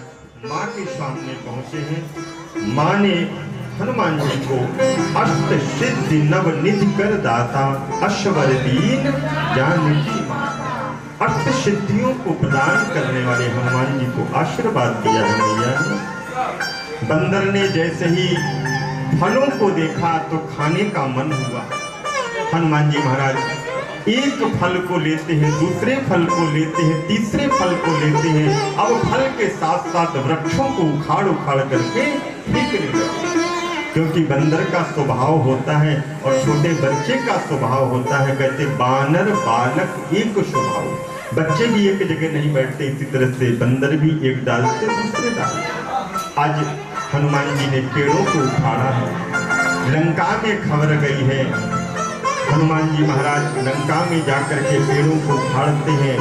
महाराज माँ के सामने पहुंचे हैं। माँ ने हनुमान जी को अष्ट सिद्धि नव निधि कर दाता अश्वर दीन जानकी माँ, अष्ट सिद्धियों को प्रदान करने वाले हनुमान जी को आशीर्वाद दिया है मैया ने। बंदर ने जैसे ही फलों को देखा तो खाने का मन हुआ। हनुमान जी महाराज एक फल को लेते हैं, दूसरे फल को लेते हैं, तीसरे फल को लेते हैं। अब फल के साथ साथ वृक्षों को उखाड़ उखाड़ करके फेंकने लगे, क्योंकि बंदर का स्वभाव होता है और छोटे बच्चे का स्वभाव होता है, कहते बानर बालक एक स्वभाव। बच्चे भी एक जगह नहीं बैठते, इसी तरह से बंदर भी एक डाल से दूसरे डाल। आज हनुमान जी ने पेड़ों को उखाड़ा है। लंका में खबर गई है, हनुमान जी महाराज लंका में जाकर के पेड़ों को उखाड़ते हैं।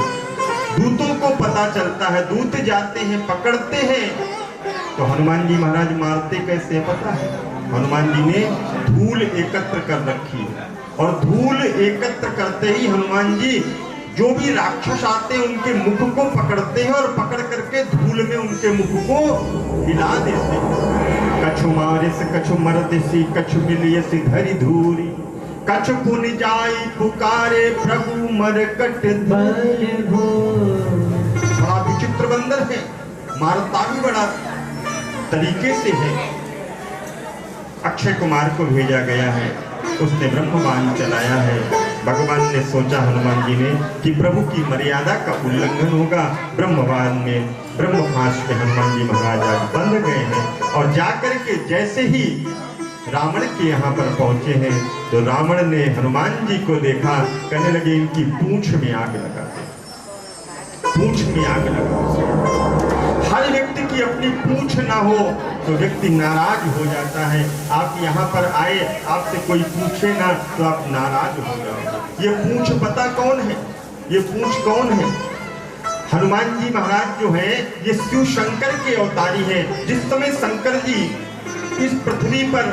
दूतों को पता चलता है, दूत जाते हैं, पकड़ते हैं, तो हनुमान जी महाराज मारते कैसे पता है? हनुमान जी ने धूल एकत्र कर रखी और धूल एकत्र करते ही हनुमान जी जो भी राक्षस आते हैं उनके मुख को पकड़ते हैं और पकड़ करके धूल में उनके मुख को हिला देते हैं। कछु मारिस कछु मरदिसी कछु मिलियसी धरि धूरी, कछु पुन जाई पुकारे प्रभु मरकट धरि। बड़ा विचित्र बंदर है, मारता भी बड़ा तरीके से है। अक्षय कुमार को भेजा गया है, उसने ब्रह्मबाण चलाया है। भगवान ने सोचा हनुमान जी ने कि प्रभु की मर्यादा का उल्लंघन होगा। ब्रह्मबाण में ब्रह्मपाश में हनुमान जी महाराज आज बंध गए हैं और जाकर के जैसे ही रावण के यहाँ पर पहुंचे हैं तो रावण ने हनुमान जी को देखा, कहने लगे इनकी पूंछ में आग लगा दे, पूंछ में आग लगा दे। हर व्यक्ति की अपनी पूंछ ना हो तो व्यक्ति नाराज हो जाता है। आप यहाँ पर आए, आपसे कोई पूछे ना तो आप नाराज हो जाओगे। ये पूंछ पता कौन है? ये पूंछ कौन है? हनुमान जी महाराज जो है ये शिव शंकर के अवतारी हैं। जिस समय शंकर जी इस पृथ्वी पर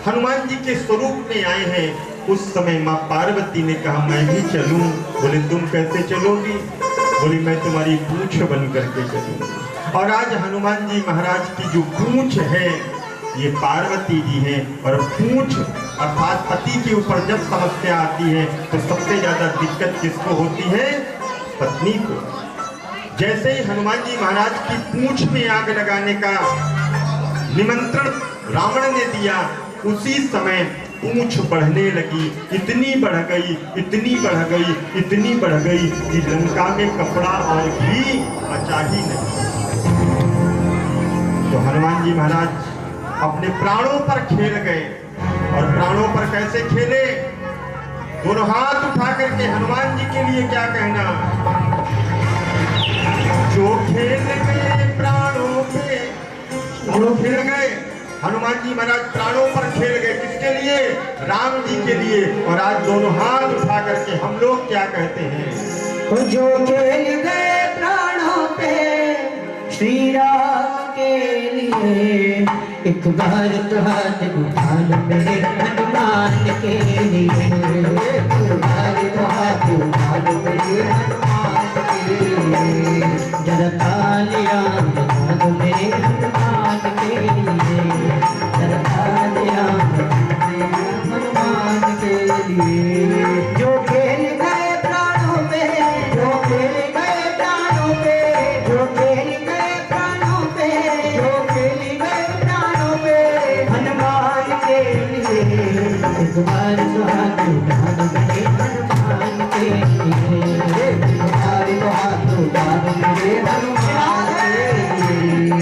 हनुमान जी के स्वरूप में आए हैं उस समय माँ पार्वती ने कहा मैं भी चलूं। बोले तुम कैसे चलोगी? बोली मैं तुम्हारी पूंछ बन करके चलूंगी। और आज हनुमान जी महाराज की जो पूंछ है ये पार्वती जी हैं। और पूंछ अर्थात पति के ऊपर जब समस्या आती है तो सबसे ज्यादा दिक्कत किसको होती है? पत्नी को। जैसे ही हनुमान जी महाराज की पूंछ में आग लगाने का निमंत्रण रावण ने दिया उसी समय पूंछ बढ़ने लगी। इतनी बढ़ गई, इतनी बढ़ गई, इतनी बढ़ गई कि लंका में कपड़ा और घी बचा ही नहीं। तो हनुमान जी महाराज अपने प्राणों पर खेल गए। और प्राणों पर कैसे खेले? दोनों हाथ उठा करके हनुमान जी के लिए क्या कहना? जो खेल गए प्राणों पे, जो खेल गए हनुमान जी महाराज प्राणों पर खेल गए। किसके लिए? राम जी के लिए। और आज दोनों हाथ उठा करके हम लोग क्या कहते हैं? जो खेल गए प्राणों पे श्री राम के लिए, एक बार तो हाथ उठा लो मेरे हनुमान के लिए, एक बार तो हाथ उठा लो मेरे हनुमान के लिए, जरा तालियां बजा दो मेरे हनुमान के लिए, जरा तालियां बजा दो मेरे हनुमान के लिए। जो खेल गए प्राणों पे, जो खेल गए प्राणों पे, जो खेल गए प्राणों पे, जो खेल गए प्राणों पे हनुमान के लिए, एक बार तो हाथ उठा दो मेरे हनुमान के लिए, एक बार तो हाथ उठा दो मेरे हनुमान के लिए।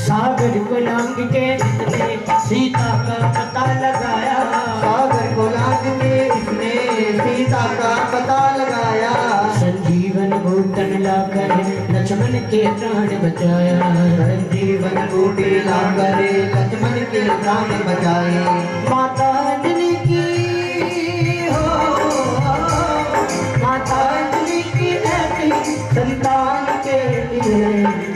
सागर को लांग के इसने सीता का पता लगाया, सागर को लांग के इसने सीता का पता लगाया। संजीवन बूटन लाकर लक्ष्मण के प्राण बचाया। जीवन बूटी लांगरे लक्ष्मण के प्राण बचाए। माता अंजलि की हो, माता अंजलि की ऐसी संतान के लिए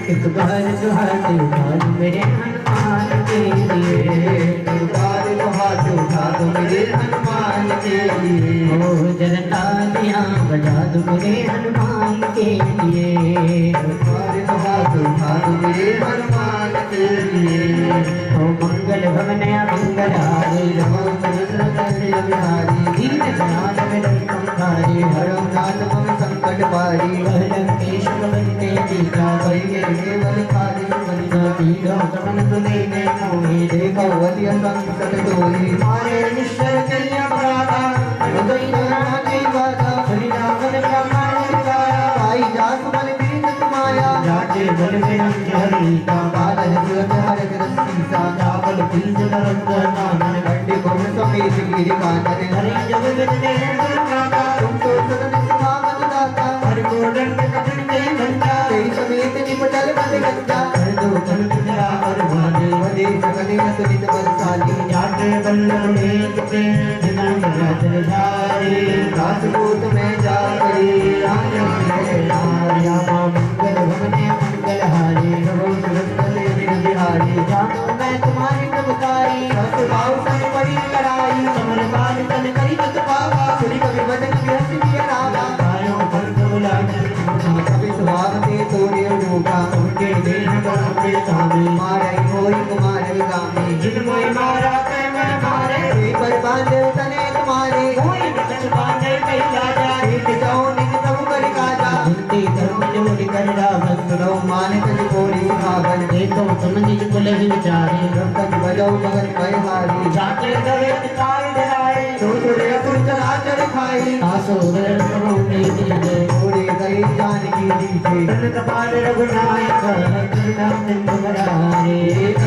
एक बार तो हाथ उठा दो मेरे हनुमान के लिए। एक बार तो हाथ उठा दो मेरे हनुमान के लिए। ओ जनता दिया बजा दो मेरे हनुमान के लिए। एक बार तो हाथ उठा दो मेरे हनुमान के लिए। ओ मंगल भवन मंगल हारी रमो सहस्र बिहारी। दीन दयाल मेरे संहारी हरो नाथ मम संकट पारी। लंकेश वंदे टीका करिए केवल खाली बलिदा तीरो समन सुने मोहि। देखो वलिय संकट तोहि मारे ईश्वर कन्या प्राता। हृदय नाथी बाधा हरिनामन ब्रह्मांड विकारा। भाई जात बल बीत तुम्हारा जाके बल में हरिता। बाल हृदय हर ग्रस्तीसा जाबल पिंज नरंग नानन गंडे गुण समेत गिरि कानन। हरि जब बिजने दुर्गाता तुम तो सदन सुभागन दाता। हर को दंड कठिन नहीं घंटा तेई समेत निपटल बल गंजा। हर दो कल तुझा हर भाने वदे सकले सुनित बलशाली। जाके बल्लभ में किते जिनन राजन धारी। दास पूत में जागरी आर्या मंगल भवने मंगल हारी। रघु सुरतले बिहारी जानो मैं तुम्हारी प्रभुताई। बस भाव सन परी लड़ाई समर बाल तन करी बस पावा। सुनी कवि बदन व्यस्त किया रावा। आयो पर बोला कवि सुहाग ते तोड़े रूपा। उनके देह पर अपने स्वामी मारे होई कुमार गामी। जिन मोई मारा ते मैं मारे पर बांधे तने तुम्हारे। होई कछ बांधे कई राजा एक जाओ निज तब करी काजा। धरती धर्म जोड़ कर रावण सुनो मान तज कोरी भावन। देखो तुम निज कुल ही विचारे रक्त बजो जगत परिहारी। जाके गवे पिताई डराए तो तुरे असुर चराचर खाई। आसो गरण करो ने दिले ओरे गई जानकी दीजे। तन कपाल रघुनायक करुणा सिंधु बरारे। एक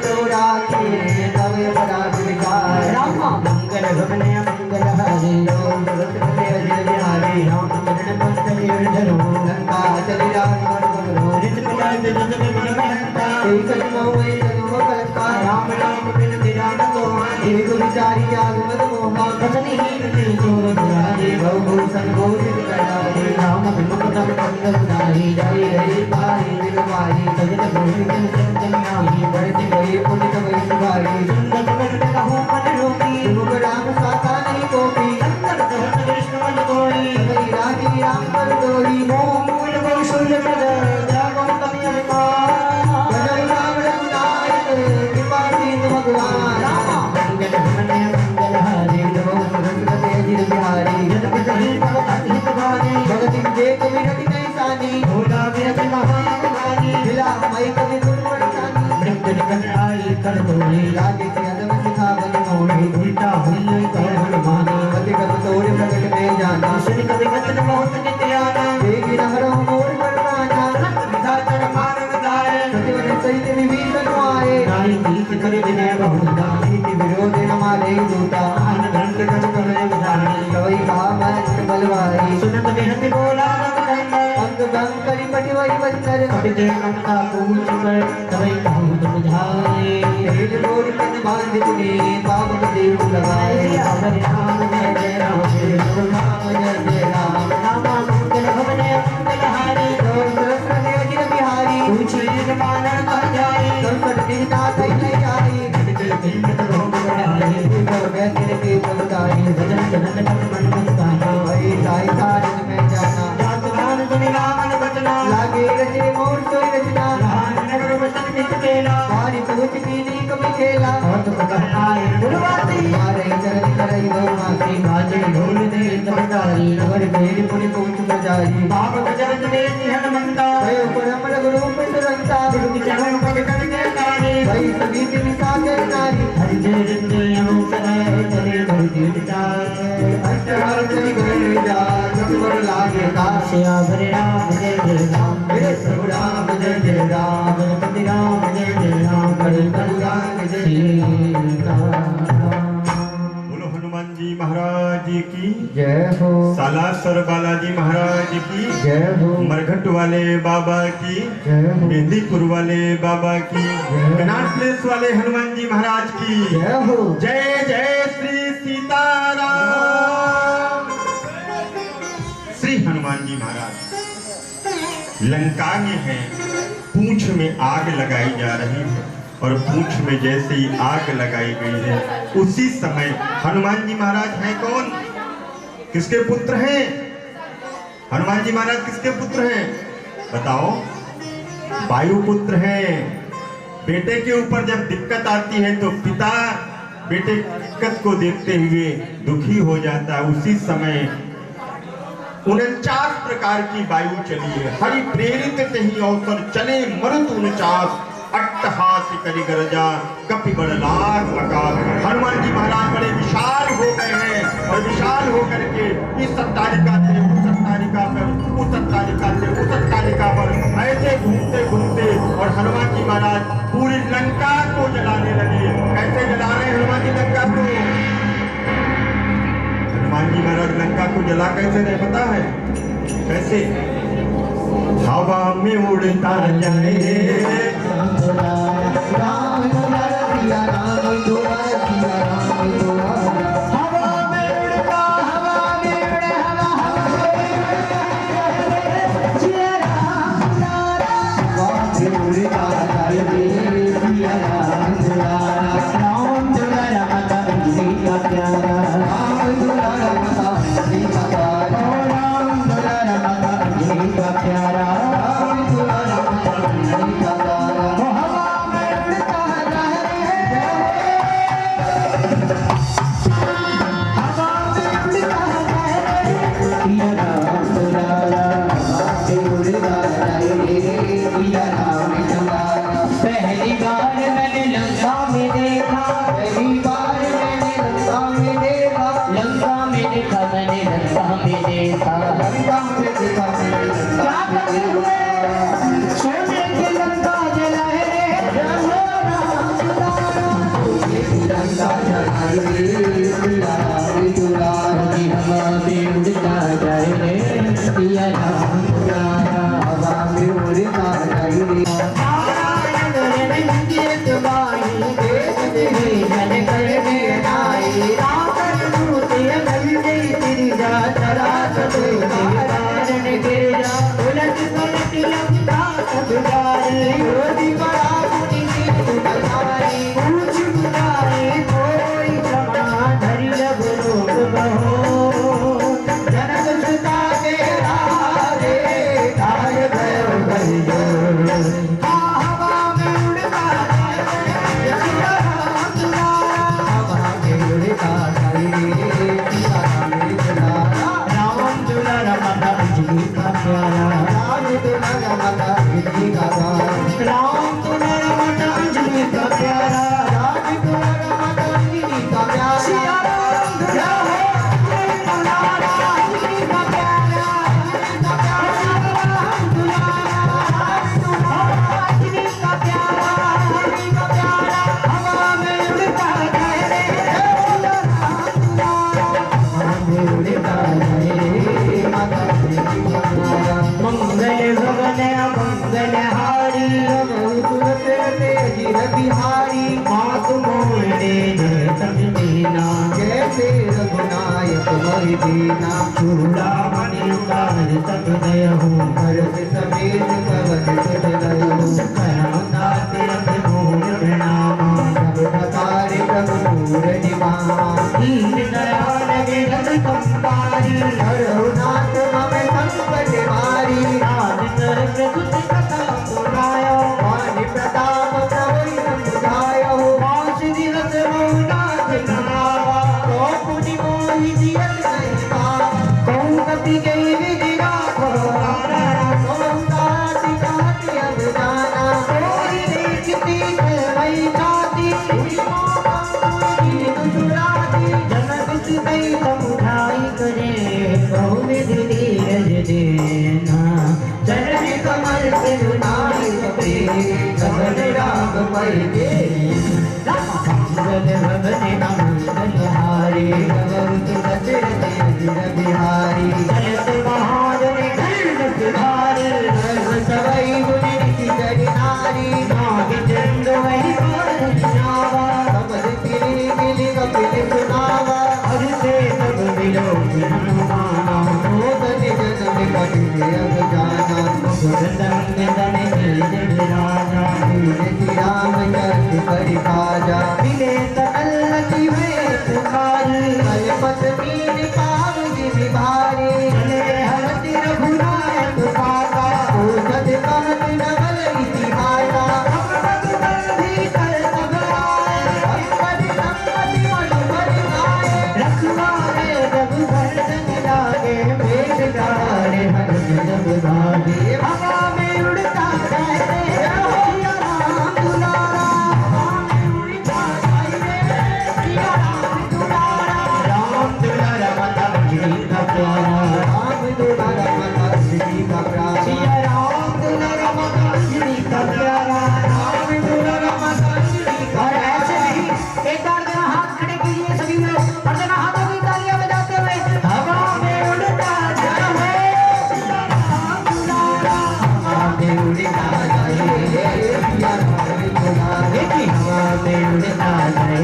तोरा के तवे बड़ा विकार। रामा मंगल भवने मंगल हारी। ओम जगत के अजय बिहारी। राम चरण पंकज धरो लंका चली राम करो। रित कला जगत में मन महंता तेई सजनो वे जनो कलका। राम नाम बिन निरान को एक विचारी जाग मद मोहा। बचनी हीन ते जोर दुरारी बहु संगोषित करारी। राम विमुख तम कंद उदारी जय हरि पारी विगवारी। सजन भूमि जन संजन नाही बढ़ती गई पुनित वही सुभारी। सुंदर कंद कहूँ मन रोकी मुख राम साता नहीं कोपी। अंतर कहत कृष्ण मन कोई वही राजी राम पर डोरी। मोह मूल बहु शूल पद जागो कवि अभिमान। भजन राम रघुनायक कृपा सिंधु भगवान। रामा मंगल भवने मंगल हारी। नमो सरस्वती अजिर बिहारी। जन पितहि भगत हित भानी। भगति विवेक विरति नहीं सानी। भोला विरति महामानी। मिला मई कवि गुण वर्षानी। मृत्यु निकट आई कर तोड़ी लागे से अदम सिखावन मोड़ी। उल्टा हुई कर हनुमानी गति गत तोड़े प्रगट में जाना। सुनि कवि वचन बहुत नित आना। देगी रहरो मोर परमाना। विधाचर मानव दाय सतिवन सहित विभीषण आए। नाई नीच कर विनय बहुधा नीति विरोध न मारे दूता। आन धन कट करे विधानी कवि कहा मन बलवाई। सुनत बिहति बोला अंग भंग करी पटि वही बंदर। पटि दे ममता पूछ कर कवि कहूँ तुम जाए। तेज बोरी तन बांध पुने पावन देव लगाए। हरे राम जय जय राम जय राम जय जय राम। रामा मंगल भवने मंगल हारी। राम सरस्वती अजिर बिहारी। पूछे मानन कह जाए संकट दिनता कई नहीं जाई। बिंदत रोग बढ़ाई वैसे के फलदाई। भजन जनन तन मन मुस्काना वही साई सारन में जाना। जात गान सुनि रामन बचना लागे रचे मोर सोई रचना। राम नगर वचन नित केला बारी पूछ कीनी कभी खेला। बहुत कहनाए गुणवाती मारे चरण करई बहुमासी। बाजे ढोल दे तबदारी नगर बेरी पुनि पहुंच बजाई। बाप बजरंग दे हनुमंता भयो परम रघुरूप सुरंता। दुर्ग चरण पग कर के तारे भई सभी के निसाचर नारी। हरि जय रंगे अवसराय तले भर दीवता। अष्टहर चली गए जा सतवर लागे दास। हरे राम जय जय राम मेरे प्रभु राम जय जय राम। गणपति राम जय जय राम बड़े कल्याण जय सीता। बोलो हनुमान जी महाराज की। जय हो। सालासर बालाजी महाराज की जय हो। मरघट वाले बाबा की जय हो। मेहंदीपुर वाले बाबा की कनाट प्लेस वाले हनुमान जी महाराज की जय हो। जय जय श्री सीताराम। श्री हनुमान जी महाराज लंका में हैं, पूंछ में आग लगाई जा रही है और पूंछ में जैसे ही आग लगाई गई है उसी समय हनुमान जी महाराज हैं कौन, किसके पुत्र हैं? हनुमान जी महाराज किसके पुत्र हैं बताओ? वायु पुत्र हैं। बेटे के ऊपर जब दिक्कत आती है तो पिता बेटे की दिक्कत को देखते हुए दुखी हो जाता है। उसी समय 49 प्रकार की वायु चली है। हरि प्रेरित तही अवसर चले मरुत 49 अट्टहास करी गरजा कपि बड़ लाख अकाल। हनुमान जी महाराज बड़े विशाल हो गए हैं और विशाल होकर के इस सत्तारिका से उस सत्तारिका पर उस सत्तारिका से उस सत्तारिका पर ऐसे घूमते घूमते और हनुमान जी महाराज पूरी लंका को जलाने लगे। कैसे जला रहे हैं हनुमान जी लंका को? हनुमान जी महाराज लंका को जला कैसे रहे पता है? कैसे? हवा में उड़ता जाए Hare अजिर बिहारी चलत महाजन खंड बिहारी सर्व सवई गुण निधि कर नारी नाग चंद वही पर नावा समझ फिरे गिल कपिल सुनावा हर से सब मिलो हनुमाना मोदन जन्म कपिल अब जाना गुरदंग दन जय राजा वीर राम चंद कर काजा मिले सकल लकी में पुकार कलपत मीन पावगी विभारे चले हरति रघुनाथ पाता ओझद कहत नवल इतिहासा भगवत बंधी कर सगाए भगवत संपत्ति मधुर गाए रखवारे जब गर्दन लागे भेद डाले हर जब भागे हवा में उड़ता रहते सिया राम दुलारा हवा में उड़ता रहते सिया राम दुलारा राम दुलारा माता श्री का प्यारा राम दुलारा माता श्री का प्यारा सिया राम दुलारा माता श्री का प्यारा राम दुलारा माता श्री का और ऐसे नहीं एक बार जरा हाथ खड़े कीजिए सभी लोग और जरा हाथों की तालियां बजाते हुए हवा में उड़ता जाए सिया राम दुलारा हवा में उड़ता जाए सिया राम दुलारा की हवा में उड़ता जाए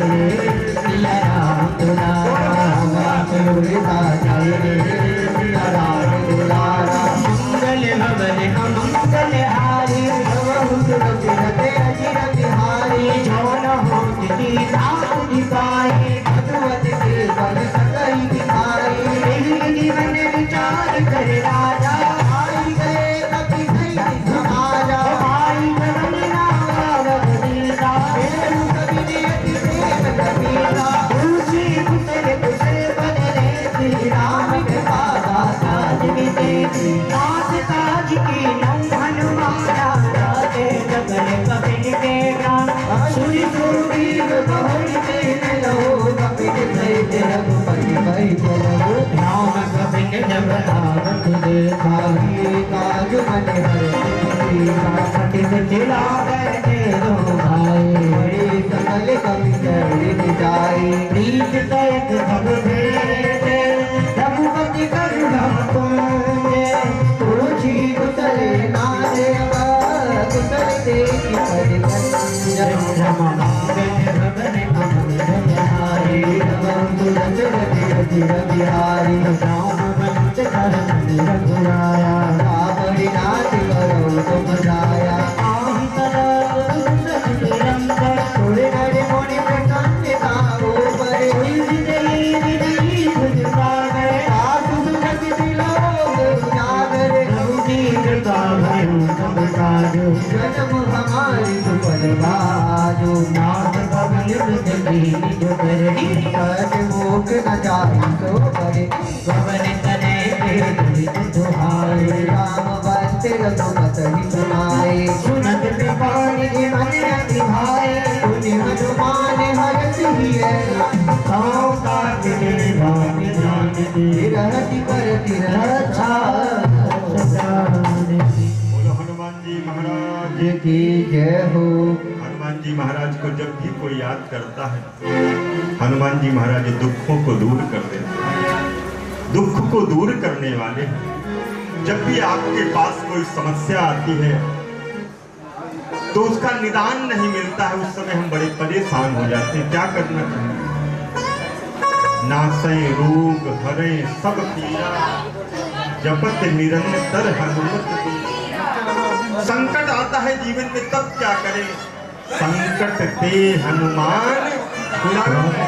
सिया राम दुलारा हवा में उड़ता जाए सिया राम दुलारा मंगल भवन अमंगल हारी भवहु सुरति अजिर बिहारी जौन हो जिति नाथ दिखाए भगवत के बल सकई दिखाई एहि जीवन विचार कर राजा आई गए कपि सही समाजा आई गगना रघुदीता हेरु कवि ने अति प्रेम कबीरा तुलसी कुशल कुशल बदले श्री राम के पादा साज विदेशी नाथ ताज की नम हनुमाना राधे जगल कपिल के गान सुनि सुरवीर बहुरी तेन लो कपिल सहित रघुपति भई चलो राम कपिल जब आवत देखा ही काज मन हर पटित चिला करते दो भाई बड़ी सकल कवि चरित जाई प्रीत सहित सब भेटे रघुपति करुणा पुंजे तुलसी कुशल नारे कुशल देखि पर कंजर रमनागन भवन अमर बिहारी रवम तुरंत अजिर बिहारी राम वंश धर्म रघुराया रावण नाथ करो तुम जाया आहि तरह कुशल निरंतर थोड़े नरे मोनि प्रसन्न ताओ पर विजयी विजयी तुझ पावे साधु सुखति विलोक जागर रघुजी कृपा भयो सब साजो जन्म हमारी सुपल बाजो नाथ पवन विजयी जो करनी कट मोक न जाई सो करे पवन तने दुरित दुहाई राम बंते रघुपत ही सुनाए सुनत कृपानि मन अति भाई पुनि हनुमान हरत हिय गाँव काट के भाग्य जान दे रहति करति रक्षा बोलो हनुमान जी महाराज की जय हो। हनुमान जी महाराज को जब भी कोई याद करता है हनुमान जी महाराज दुखों को दूर कर देते हैं, दुख को दूर करने वाले हैं। जब भी आपके पास कोई समस्या आती है तो उसका निदान नहीं मिलता है, उस समय हम बड़े परेशान हो जाते हैं। क्या करना चाहिए? नासै रोग हरे सब पीरा जपत निरंतर हनुमत बीरा। संकट आता है जीवन में तब क्या करें? संकट ते हनुमान छुड़ावे,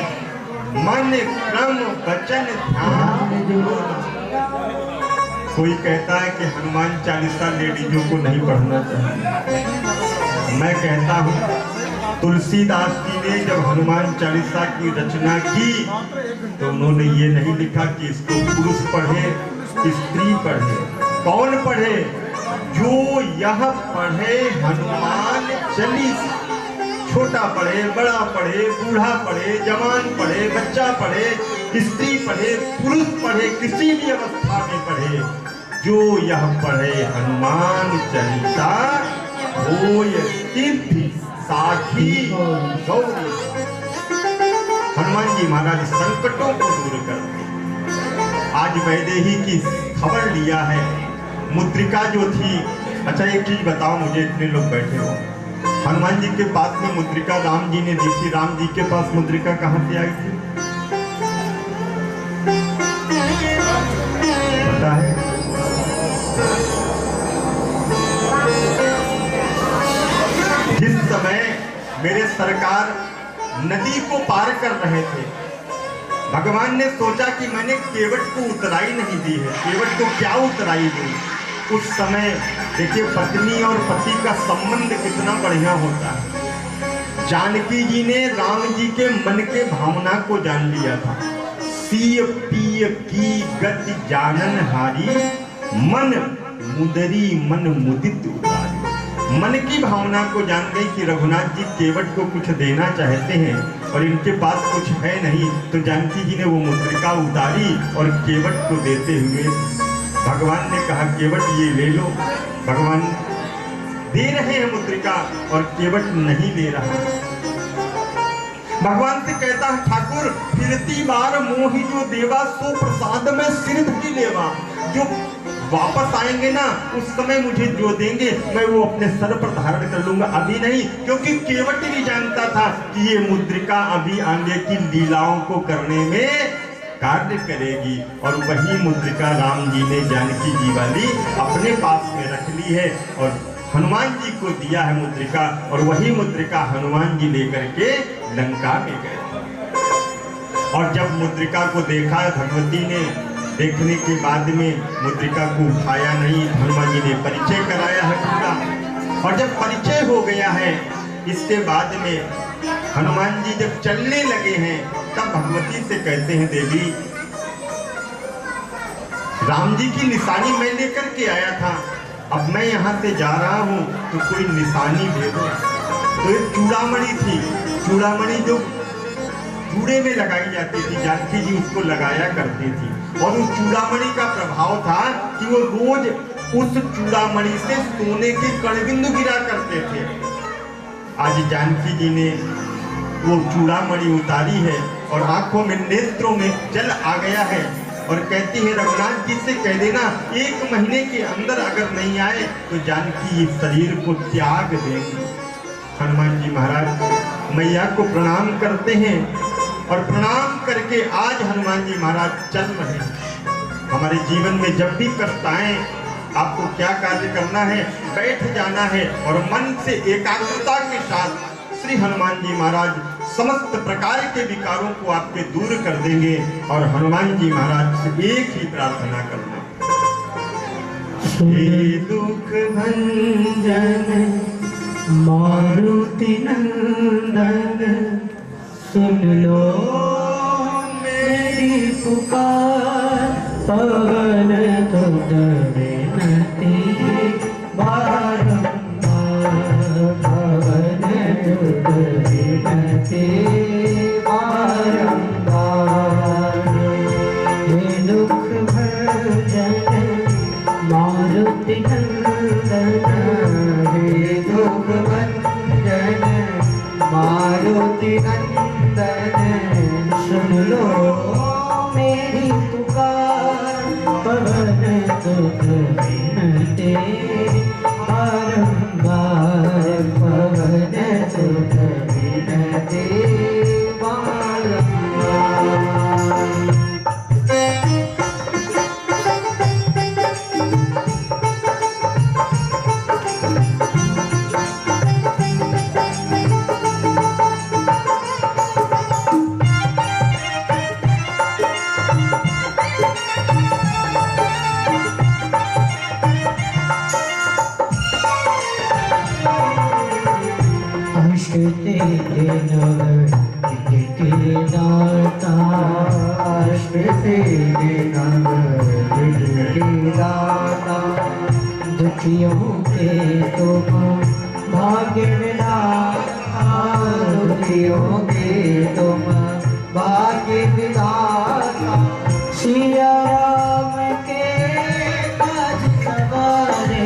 मन क्रम वचन ध्यान जो। कोई कहता है कि हनुमान चालीसा लेडीजों को नहीं पढ़ना चाहिए। मैं कहता हूँ तुलसीदास जी ने जब हनुमान चालीसा की रचना की तो उन्होंने ये नहीं लिखा कि इसको पुरुष पढ़े स्त्री पढ़े। कौन पढ़े? जो यह पढ़े हनुमान चालीसा। छोटा पढ़े, बड़ा पढ़े, बूढ़ा पढ़े, जवान पढ़े, बच्चा पढ़े, स्त्री पढ़े, पुरुष पढ़े, किसी भी अवस्था में पढ़े, जो यह पढ़े हनुमान चालीसा होय तीर्थ साखी गौरी। हनुमान जी महाराज संकटों को दूर करते। आज वैदेही की खबर लिया है। मुद्रिका जो थी, अच्छा एक चीज बताओ मुझे, इतने लोग बैठे हो, हनुमान जी के पास में मुद्रिका राम जी ने दी थी, राम जी के पास मुद्रिका कहाँ से आई थी पता है? जिस समय मेरे सरकार नदी को पार कर रहे थे, भगवान ने सोचा कि मैंने केवट को उतराई नहीं दी है, केवट को क्या उतराई दूं। उस समय देखिए पत्नी और पति का संबंध कितना बढ़िया होता है। जानकी जी ने राम जी के मन के भावना को जान लिया था। सीय पीय की गति जानन हारी, मन मुदरी मन मुदित उतारी। मन की भावना को जान गई कि रघुनाथ जी केवट को कुछ देना चाहते हैं और इनके पास कुछ है नहीं, तो जानकी जी ने वो मुद्रिका उतारी और केवट को देते हुए भगवान ने कहा केवट ये ले लो। भगवान दे रहे हैं मुद्रिका और केवट नहीं ले रहा। भगवान से कहता है ठाकुर फिरती बार मोही जो देवा सो प्रसाद में सिर धरी लेवा। जो वापस आएंगे ना उस समय मुझे जो देंगे मैं वो अपने सर पर धारण कर लूंगा, अभी नहीं, क्योंकि केवट भी जानता था कि ये मुद्रिका अभी आगे की लीलाओं को करने में कार्य करेगी। और वही मुद्रिका राम जी ने जानकी जी वाली अपने पास में रख ली है और हनुमान जी को दिया है मुद्रिका, और वही मुद्रिका हनुमान जी लेकर के लंका में गए। और जब मुद्रिका को देखा भगवती ने, देखने के बाद में मुद्रिका को उठाया नहीं, हनुमान जी ने परिचय कराया है पूरा। और जब परिचय हो गया है इसके बाद में हनुमान जी जब चलने लगे हैं तब भगवती से कहते हैं देवी राम जी की निशानी मैं लेकर के आया था, अब मैं यहाँ से जा रहा हूँ तो कोई निशानी दे दो। तो एक चूड़ामणि थी, चूड़ामणि जो चूड़े में लगाई जाती थी, जानकी जी उसको लगाया करती थी और उस चूड़ामणि का प्रभाव था कि वो रोज उस चूड़ामणि से सोने के कणबिंदु गिरा करते थे। आज जानकी जी ने वो चूड़ामणि उतारी है और आंखों में नेत्रों में जल आ गया है और कहती है रघुनाथ जी से कह देना 1 महीने के अंदर अगर नहीं आए तो जानकी इस शरीर को त्याग देंगे। हनुमान जी महाराज मैया को प्रणाम करते हैं और प्रणाम करके आज हनुमान जी महाराज चल रहे हैं। हमारे जीवन में जब भी कष्ट आए आपको क्या कार्य करना है, बैठ जाना है और मन से एकाग्रता के साथ श्री हनुमान जी महाराज समस्त प्रकार के विकारों को आपके दूर कर देंगे। और हनुमान जी महाराज से एक ही प्रार्थना करना, हे दुख भंजन मारुति नंदन सुन लो मेरी पुकार, पवन तुझ विनती बारंबार, पवन तुझ विनती बारंबार। हे दुख भंजन मारुति नंदन, हे दुख भंजन मारुति नंदन सुन लो मेरी पुकार, पवन तुझ विनती बारंबार, पवन तुझ विनती बारंबार। दुखियों के तुम भाग्य विधाता, दुखियों के तुम भाग्य विधाता, सिया राम के काज सवारे,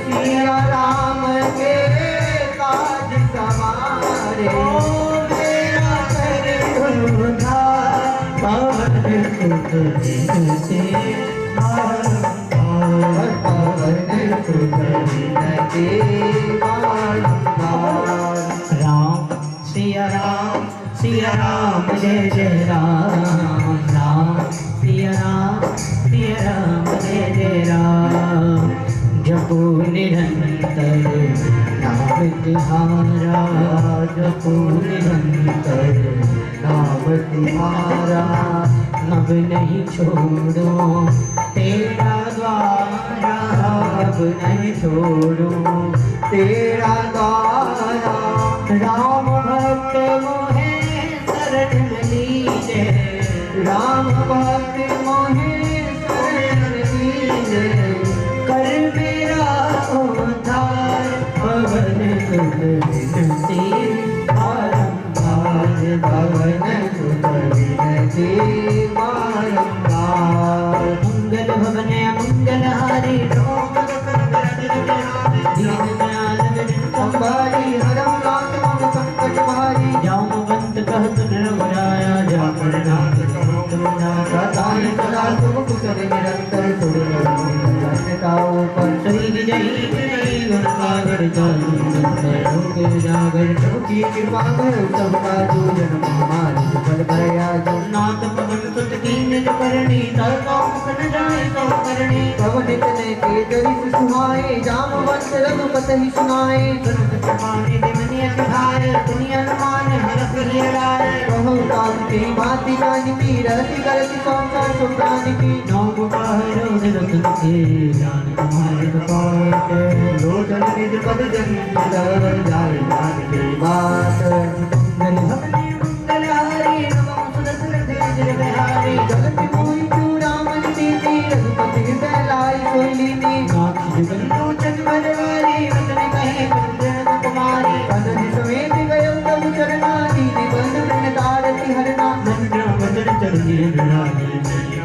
सिया राम के काज सवारे, मेरा कर उद्धार, पवन तुझ विनते बारंबार पवन सुत विनते बारंबार। राम सिया राम जय जय राम। राम सिया राम जय जय राम। जपो निरंतर नाम तिहारा, जपो निरंतर नाम तिहारा। अब नहीं छोड़ो तेरा द्वारा, अब नहीं छोड़ो तेरा द्वारा। राम भक्त मोहे शरण लीजे, राम भक्त मोहे शरण लीजे। कर मेरा उद्धार पवन सुत विनती बारंबार, पवन सुत विनती बारंबार। मंगल भवन मंगल हारी, दीन दयाल अंबारी, हरम लाख मम संकट भारी। जाऊं बंत कहत निर्भराया, जा परनाथ दान सदा तुम कुशल निरंतर। सुरताओ पर शरीर जय गुण सागर जागर की कृपा कर सबका दूजन महामारी फल भया। जगन्नाथ पवन सुत कीन करणी, तरता मुख न जाए तो करणी। पवन इतने के दरित सुहाए, जामवंत रघुपति सुनाए। सुनत समाने दिमनिय दिखाए, दुनिया न माने हर प्रिय लाए। कहु ताम की भांति जानकी, रहती करती संसार सुख जानकी। नौ गुपारो निरतन के, जान तुम्हारे बपाते। लोचन निज पद जन जाय जानकी बात। मंगल भवने मंगल हारी, नमो सुदर्शन तेज बिहारी। जगत मोहि चूड़ामणि दीदी, रघुपति हृदय लाई सोई लीनी। नाथ जुगल लोचन बलवारी, वचन कहे कंचन कुमारी। कनन समेत गयो तब चरना, दीदी बंद प्रण तारति हरना। मंत्र वचन चरणी रानी,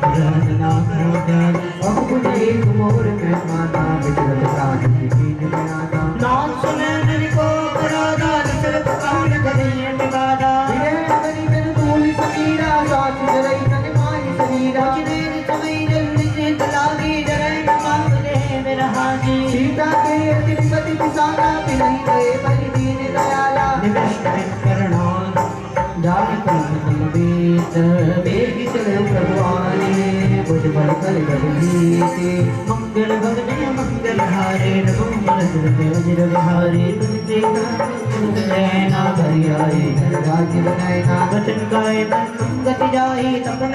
प्रार्थना प्रोज्ञान। अब बुझे मोर में माता, विचरत प्राण की कीन बयाना। नाम सुने ननि को करादा, निचरत कान करिए निवादा। विरह करि तन तूल समीरा, साथ जरई तन माहि शरीरा। चिदेर चमई जल्दी से तलागी, जरई न मांगले मेरा हाजी। सीता के अति पति पिसारा, बिनहि गए बलि दीन दयाला। निविष्ट करणान जाहि कल बेत, बेग चले प्रभु आने, बुझ बल कल गीते। मंगल भवने मंगल हारे, रघुमल वज्र विहारे। तुझसे नैना भरि आए, राज्य बनाए। वचन गाए गति जाई, तपन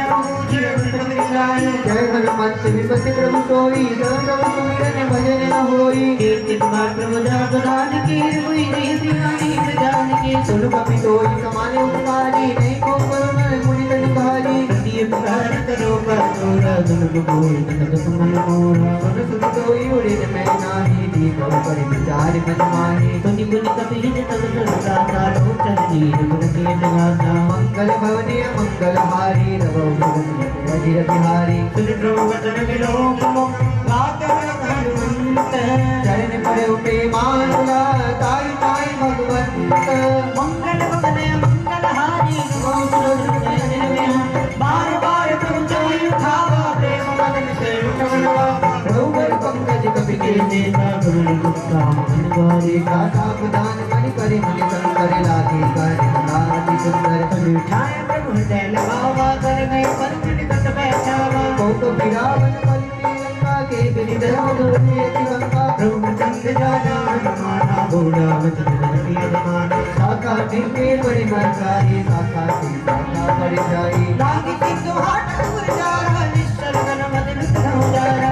जय हनुमंत विपति प्रभु सोई। प्रभु सुमिरन भजन न होई। कीर्ति कुमार प्रभु जान की, हुई रीति रानी जान की। सुन कपि सोई समाने उपकारी, नहीं को करुण मुनि तन भारी। प्रति पुकार करो पर तोरा, धन बोल तक सुमन मोरा। सुन सुन सोई उड़िन मैं नाही, दीपो पर विचार मन माही। सुनि मुनि कपि हित तब सुरता, लोचन नीर गुण के लगाता। मंगल भवने मंगल हारी, रवो वज्र बिहारी। सुन प्रभु वचन विलोक गात हनुमंत। चरण पर उठे मानुला, ताई ताई भगवंत। मंगल भवने मंगल हारी, रवो बार बार प्रभु चरण उठावा। प्रेम मदन से उठवनवा, प्रभु पंकज कपि के नेता। गुरु गुप्ता मन गौरी, दाता प्रदान मन करे। मन संकर लागे कर नारति सुंदर। उठाए प्रभु हृदय लगावा, कर गए पंच निकट बैठावा। को बिरावन पलटी लंका के, बिनि धर्म धोती अति गंगा। प्रभु चंद जाना माना, भोला वचन रति अजमाना। शाखा टिके बड़े मरकारी, शाखा सीता बड़े जाई। लागी सिंह हाट दूर जारा, निश्चल गण मदन हो जारा।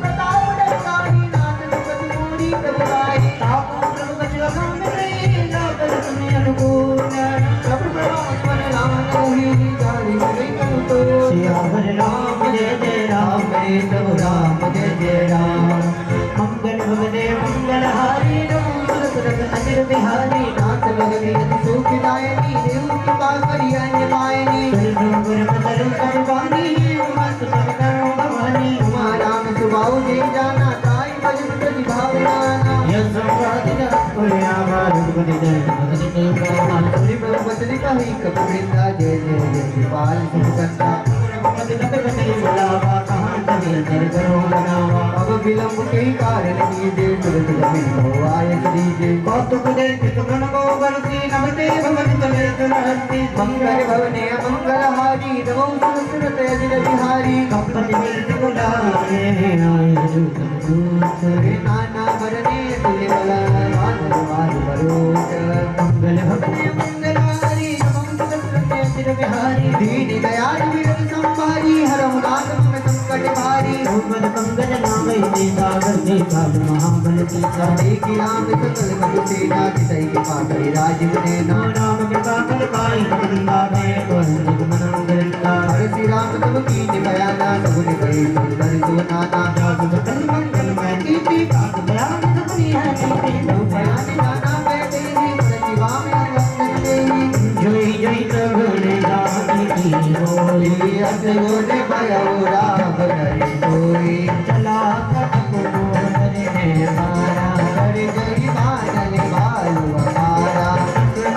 बताओ डरकारी, नाथ विपति मोरी प्रभु गाई। तापो प्रभु बचवा में रही, लाकर तुम्हें अनुकूल। प्रभु प्रभात मन राम कही, जारी गई कनु तो। सियावर राम जय जय राम, रे प्रभु राम जय जय राम। मंगल भवने मंगल हारी, रघु सुरत अजिर बिहारी। नाथ भगवती अति सुख दायनी, देव कृपा करि अन्य पायनी। गुरु मदरु करवानी, मस्त सब करो भवानी। उमा राम सुभाउ जे जाना, ताई भजन प्रति भावना। यह संवाद पुण्यावा, रघुपति जय भगति जय प्रभु। प्रभु बचन कहि कपि वृंदा, जय जय जय कृपाल सुख करता। विलंब के कारण कीजे तुरंत गमी हो आय दीजे कौतुक दे चितमन को बरसी नमते भवन तले तुरंती मंगल भवने मंगल हारी नमो सुरत अजिर बिहारी कंपति मिलत बुलाए आए दूत रे नाना वरने तुल्य बला वानर वार बरोट मंगल भवने मंगल हारी नमो सुरत अजिर बिहारी दीन दयाल विरल संभारी हरम नाथ में संकट भारी भगवत पंकज नाम हे सागर ने काल महाबल सीता देखी राम सकल कपि सेना तिसै के पाकरि राजीव ने नाम कृपा कर पाई बंदा में परम मनंगलता हर श्री राम तब कीन बयाना सबुन गए सुंदर सुनाना जाग सकल मंगल मैं कीर्ति काक बयान सपनी है कीर्ति लो बयान नाना बैठे ही प्रतिभा में वंदन देहि जय जय तगड़े दानी की होली असगोरे भयौरा बदरी कोई चला कटको मोहने मारा कर जय बादल बालू हमारा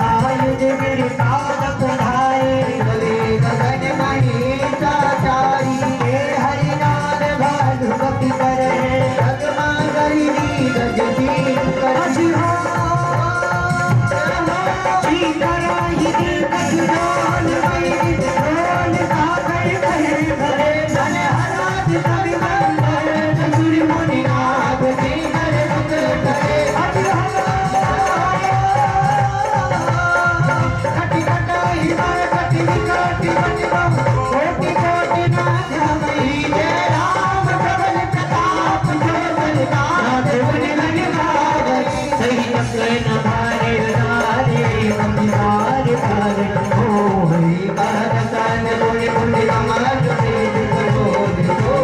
आयुध गिर काल पढ़ाए गले गगन मणि चाचारी हे हरि नाम भालू भक्ति करे जगमा गरी गजती कर सीतारा ही कठोर वही ढोल सागर भरे भरे धन हराज सब मंगल सूर्य मुनि नाग के घर रुक करे कटि कटाई बार कटि विकटि बचबम कोटि कोटि नाथ हमई जय राम प्रबल प्रताप जो बलदान गुण गण गावई सही चक्र न भारे नारे मंदार कर हो हरि बार सन गुण गुण कमल तेज करोड़ जोग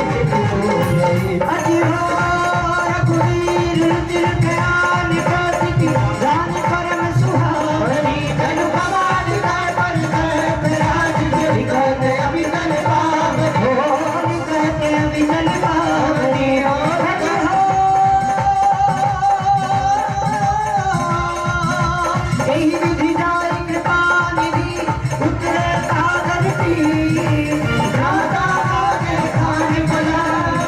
अजहार कुलीर तिल ख्याल कातिकी जान परम सुहावनी धनु कमाल कर पर राज निकट अभितल पावनी हो निकट अभितल पावनी हो यही विधि जाय कृपा निधि उतरे सागर की राधा आगे खान बला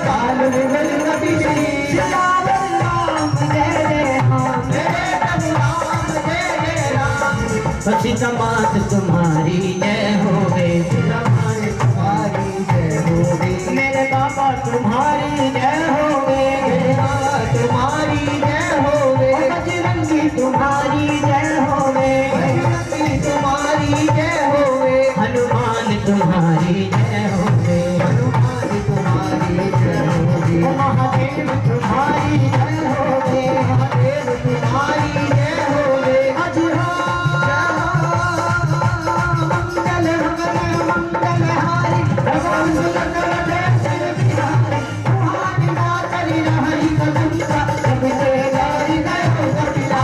काल विगल कपि सियावर राम जय जय राम जय राम जय राम सखी समात तुम्हारी जय होवे समात तुम्हारी जय होवे मेरे बाबा तुम्हारी जय होवे मेरे बाबा तुम्हारी जय होवे बजरंगी तुम्हारी जय होवे बजरंगी तुम्हारी जय होवे हनुमान तुम्हारी जय होवे हनुमान तुम्हारी जय होवे महादेव तुम्हारी जय होवे महादेव तुम्हारी जय होवे मंगल मंगल हारी भगवान सुंदर जय बिहारी तुम्हारी मातरी रही कलंका जब ते गारी गयो कपिला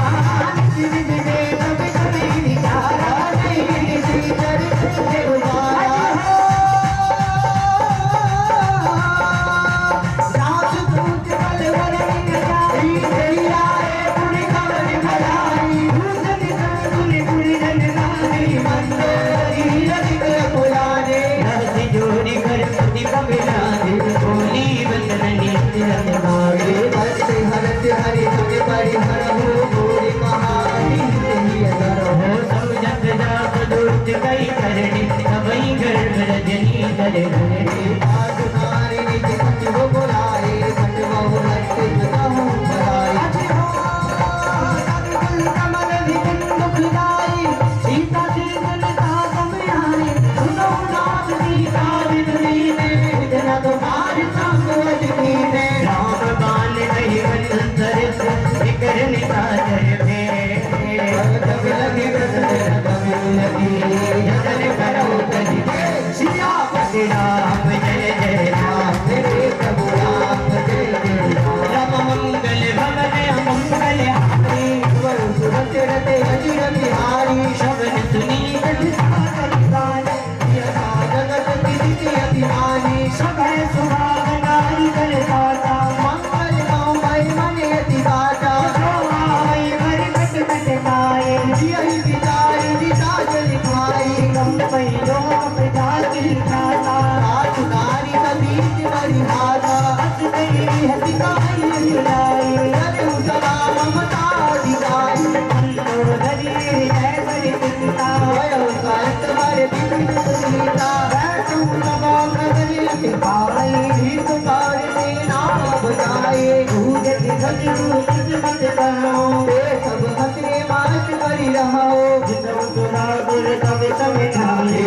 सतगुरु किस्मत कहो ते सब हसरे मात करी रहो जितम सुना गुर तब समझाए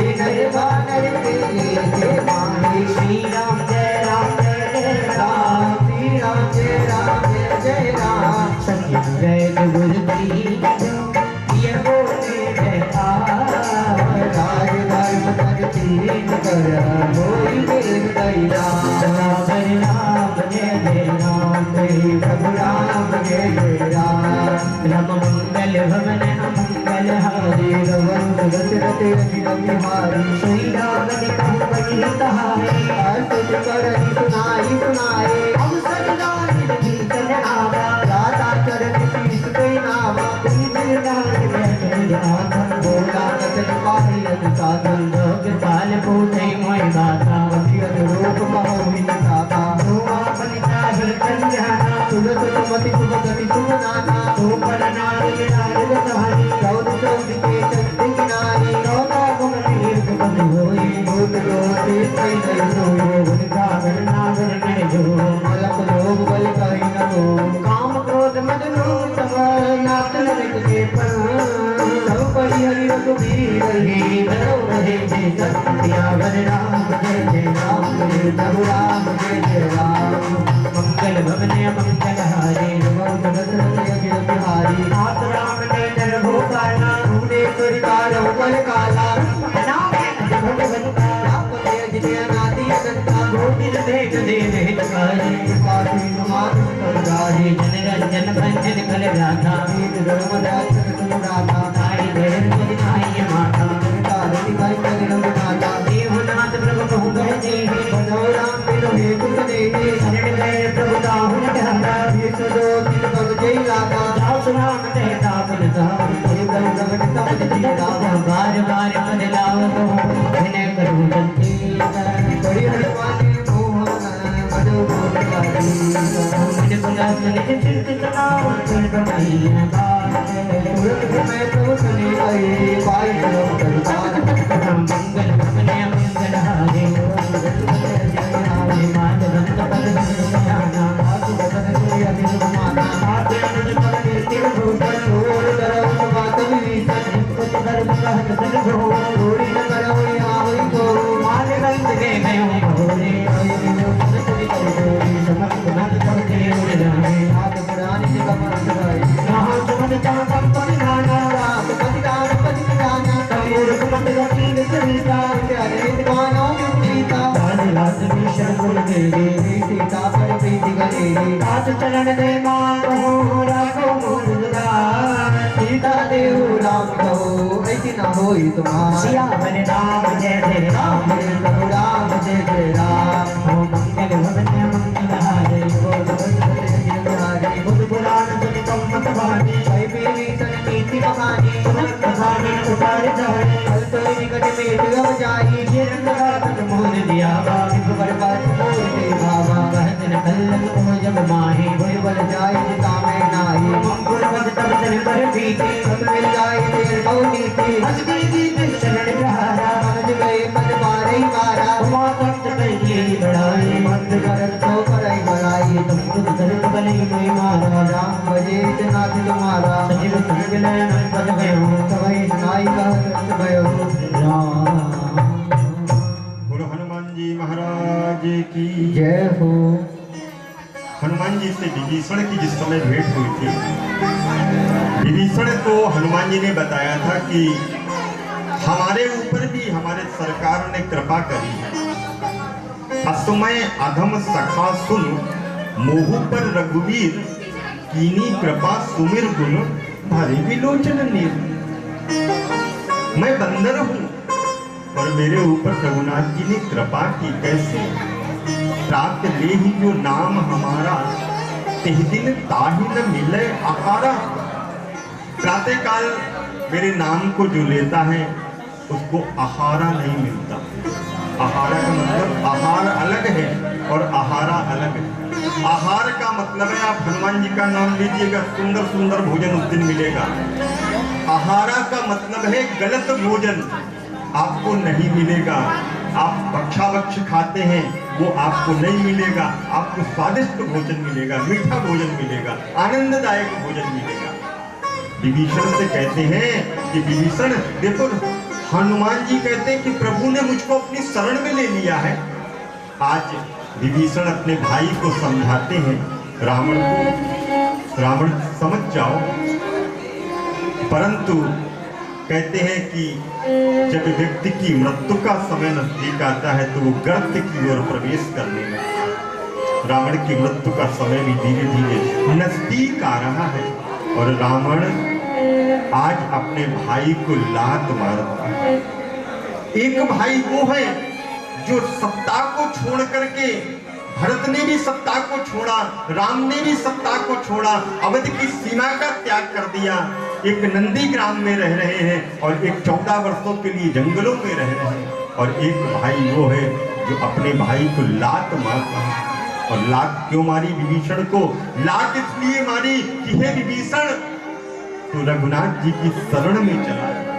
नर के लिए माही श्री राम जय राम जय राम श्री राम जय राम जय राम सत्य वैद गुरु की ये बोले राज धर्म करती कर होई देव दैरा हरे राम जय राम प्रभु राम जय राम राम मंगल भवन अमंगल हारी रवन दशरथ बिहारी श्री राम बनी तहारी अस्तुत करहि सुनाई सुनाए हम सदा कीर्तन आवा दाता चरण शीश कोई नावा बोला कथन पाही साधन पाल पूजे मोय दाता रूप कहो दाता तुलस सुमति शुभ गति शुभ नाना पर नारी नारद सहारी चौद चौद के चंद किनारी चौदह गुण तीर्थ बन होई भूत लोके कई नहीं गुण सागर नागर नर जो मलक लोभ बल कहि न हो काम क्रोध मद लोभ तम नाथ नरक के पर सब परि हरि रघुबीर ही भरो रहे जे सत्यावर राम जय राम प्रभु राम जय राम मंगल भवन मंगल हारे रघुवंश दशरथ बिहारी नाथ राम ने नर हो काला तूने कर कालो बल काला नाम भगवंत आप तेज जय नादी अनंता गोविंद देख देव हितकारी पासी समाज सरदारी जन रंजन भंजन कल राधा वीर धर्म दास तुम राधा ताई देव तुम ताई माता तारति भाई कलम माता देवनाथ प्रभु कहु जी भजो राम बिनु हे कुछ देहि शरण गए प्रभु दाहुन ढाला ये सदो तिल भग जय लागा दास नाम ते दापन दाम कोई गल गगन तपत जी राम बार बार मन लाव तो विनय करू जंती बड़ी हरिवानी मोहन भजो गोविंद मन बुला सुन चिंतित नाम कुल बनाई उरत मैं प्रभु सुने आई पाई दरबार मंगल भवन मंगल हारे मान भक्त पद जाना आतु बदन कोई अभिन माना आते अनुज पद कीर्ति भूत छोड़ करो बात विसन कुछ धर्म कहत सद हो थोड़ी न करो आवई को मान रंग दे गयो भोरे सभी कर जोड़ी समस्त भक्त सब के उड़ जाए हाथ पुरानी से कमर सराय कहां सुमन चमक पर नाना रात पति दान पति दाना तमोर कुमत गति निसरिता प्यारे दीवानों की प्रीता लाज भीषण गुण तेरे सीता पर प्रीति गले काज चरण दे मां राखो मुर्दा सीता देव राम कहो ऐसी न होई तुम्हार सियावर राम जय जय राम प्रभु राम जय जय राम हो मंगल भवन मंगल हारे बोल हरे बुद्ध पुराण सुन सम्मत वाणी जय पीरी सन नीति बखानी सुनत बखानी उतार जाए कल तो निकट में अब जाई ये रंग रात मोहन दिया बाबी पर बात मोर दे भावा कहतन कल्लन को जब माही भय बल जाए जिता में नाई मंगल पद तब तन पर पीती सब मिल जाए तेर बहु नीति हस गई जी शरण प्रहारा मनज गए पद मारे मारा उमा तख्त कहिए बड़ाई बंद कर तो करई बड़ाई तुम खुद धरत बलि कोई मारा राम बजे नाथ तुम्हारा सजीव संग नयन पद गयो सवई सुनाई कहत गयो राम महाराज की जय हो। हनुमान जी से विभीषण की जिस समय भेंट हुई थी, विभीषण को हनुमान जी ने बताया था कि हमारे ऊपर भी हमारे सरकार ने कृपा करी है। असमय अधम सखा सुन मोहु पर रघुवीर कीनी कृपा सुमिर गुण भरे विलोचन नीर। मैं बंदर हूँ और मेरे ऊपर रघुनाथ जी ने कृपा की। कैसे? प्राप्त ले ही जो नाम हमारा तिह दिन ताहि न मिले आहारा। प्रातः काल मेरे नाम को जो लेता है उसको आहारा नहीं मिलता। आहारा का मतलब आहार अलग है और आहारा अलग है। आहार का मतलब है आप हनुमान जी का नाम लीजिएगा, सुंदर सुंदर भोजन उस दिन मिलेगा। आहारा का मतलब है गलत भोजन आपको नहीं मिलेगा। आप भक्षा भक्ष खाते हैं वो आपको नहीं मिलेगा। आपको स्वादिष्ट भोजन मिलेगा, मीठा भोजन मिलेगा, आनंददायक भोजन मिलेगा। विभीषण से कहते हैं कि विभीषण देखो, हनुमान जी कहते हैं कि प्रभु ने मुझको अपनी शरण में ले लिया है। आज विभीषण अपने भाई को समझाते हैं रावण को, रावण समझ जाओ, परंतु कहते हैं कि जब व्यक्ति की मृत्यु का समय नजदीक आता है तो वो गर्त की ओर प्रवेश करने लगता है। रावण की मृत्यु का समय भी धीरे धीरे नजदीक आ रहा है और रावण आज अपने भाई को लात मारता है। एक भाई वो है जो सत्ता को छोड़ करके, भरत ने भी सत्ता को छोड़ा, राम ने भी सत्ता को छोड़ा, अवध की सीमा का त्याग कर दिया, एक नंदी ग्राम में रह रहे हैं और एक 14 वर्षों के लिए जंगलों में रह रहे हैं। और एक भाई वो है जो अपने भाई को लात मारता है। और लात क्यों मारी विभीषण को? लात इसलिए मारी कि हे विभीषण, तो रघुनाथ जी की शरण में चला है।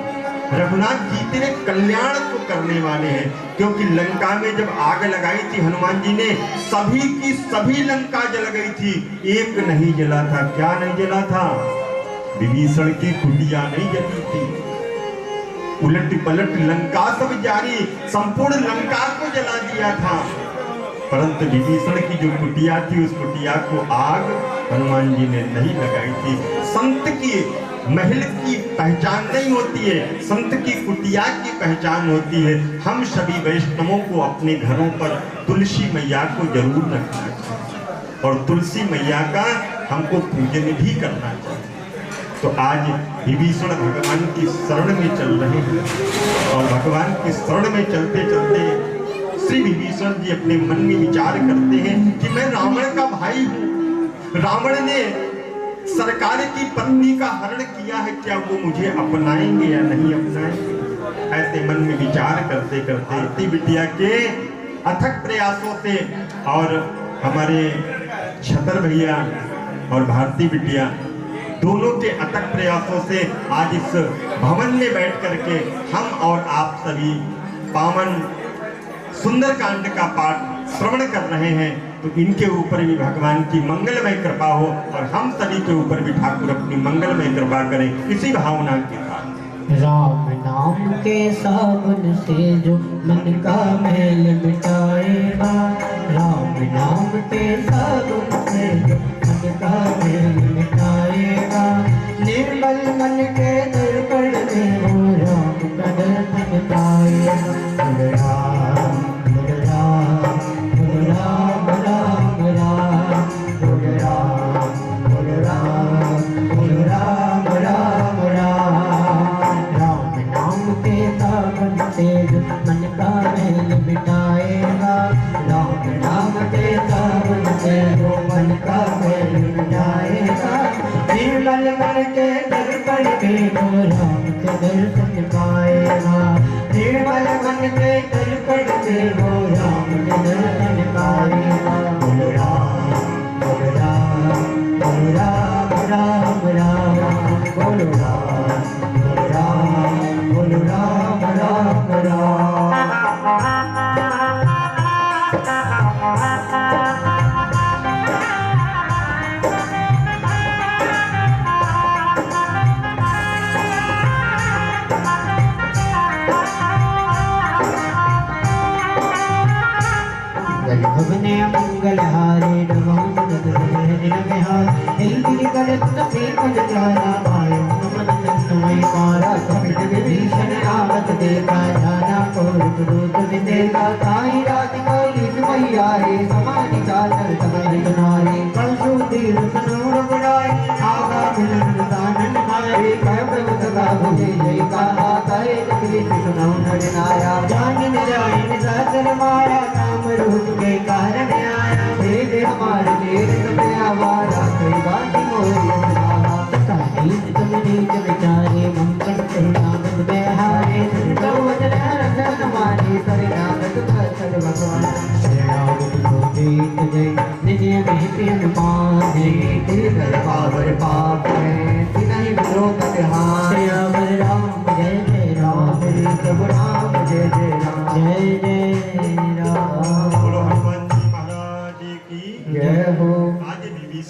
रघुनाथ जी तेरे कल्याण को करने वाले हैं, क्योंकि लंका में जब आग लगाई थी हनुमान जी ने, सभी की सभी लंका जल गई थी, एक नहीं जला था। क्या नहीं जला था? विभीषण की कुटिया नहीं जली थी। उलट पलट लंका सब जारी, संपूर्ण लंका को जला दिया था, परंतु विभीषण की जो कुटिया थी उस कुटिया को आग हनुमान जी ने नहीं लगाई थी। संत की महल की पहचान नहीं होती है, संत की कुटिया की पहचान होती है। हम सभी वैष्णवों को अपने घरों पर तुलसी मैया को जरूर रखना चाहिए और तुलसी मैया का हमको पूजन भी करना चाहिए। तो आज विभीषण भगवान की शरण में चल रहे हैं और भगवान की शरण में चलते चलते श्री विभीषण जी अपने मन में विचार करते हैं कि मैं रावण का भाई हूँ। रावण ने सरकार की पत्नी का हरण किया है, क्या वो मुझे अपनाएंगे या नहीं अपनाएंगे? ऐसे मन में विचार करते करते बिटिया के अथक प्रयासों से और हमारे छतर भैया और भारती बिटिया दोनों के अथक प्रयासों से आज इस भवन में बैठ करके हम और आप सभी पावन सुंदरकांड का पाठ श्रवण कर रहे हैं। तो इनके ऊपर भी भगवान की मंगलमय कृपा हो और हम सभी के ऊपर भी ठाकुर अपनी मंगलमय कृपा करें, इसी भावना के साथ। राम नाम के साबुन से जो मन का मैल मिटाएगा, राम नाम के साबुन से जो मन का मैल मिटाएगा, निर्मल मन के दर्पण में वो राम का दर्शन पाएगा। राम राम राम राम राम राम राम नाम के सावन से मन का मैल मिटाएगा, राम नाम के सावन से मन का मैल मिटाएगा, निर्मल मन के दर्पण में वो राम के दर्शन पाएगा, निर्मल मन के दर्पण में वो राम के दर्शन पाएगा। बोलो राम बोलो राम बोलो राम राम राम, बोलो राम बोलो राम बोलो राम राम राम। भवने मंगल हारे नमः दिन विहार हिंदी गलत सफे पद जाना पाए नमन समय पारा कपिल विभीषण आवत देखा जाना कोरुत दूत विदेगा साई रात कोई मैया रे समाधि चादर समाधि बनाए परशु तीर सनूर बुलाए आगा मिलन दानन मारे कब सदा भुजे जय का करे कृष्ण सुनाओ नरनाया जान जाए सागर माया नाम रूप के कारण आया भेद हमारे देर सब आवारा कोई बात मोरी सुनावा साई तुम नीच विचारे मंगल नाम बेहारे तो वचन रतन मारे परिणाम तुम भगवान श्रीराम को जीत जय निजे में प्रिय पाने तेरे पावर पाप है तिन्हीं विद्रोह कर हार राम राम जय जय राम प्रभु राम जय जय राम जय जय राम।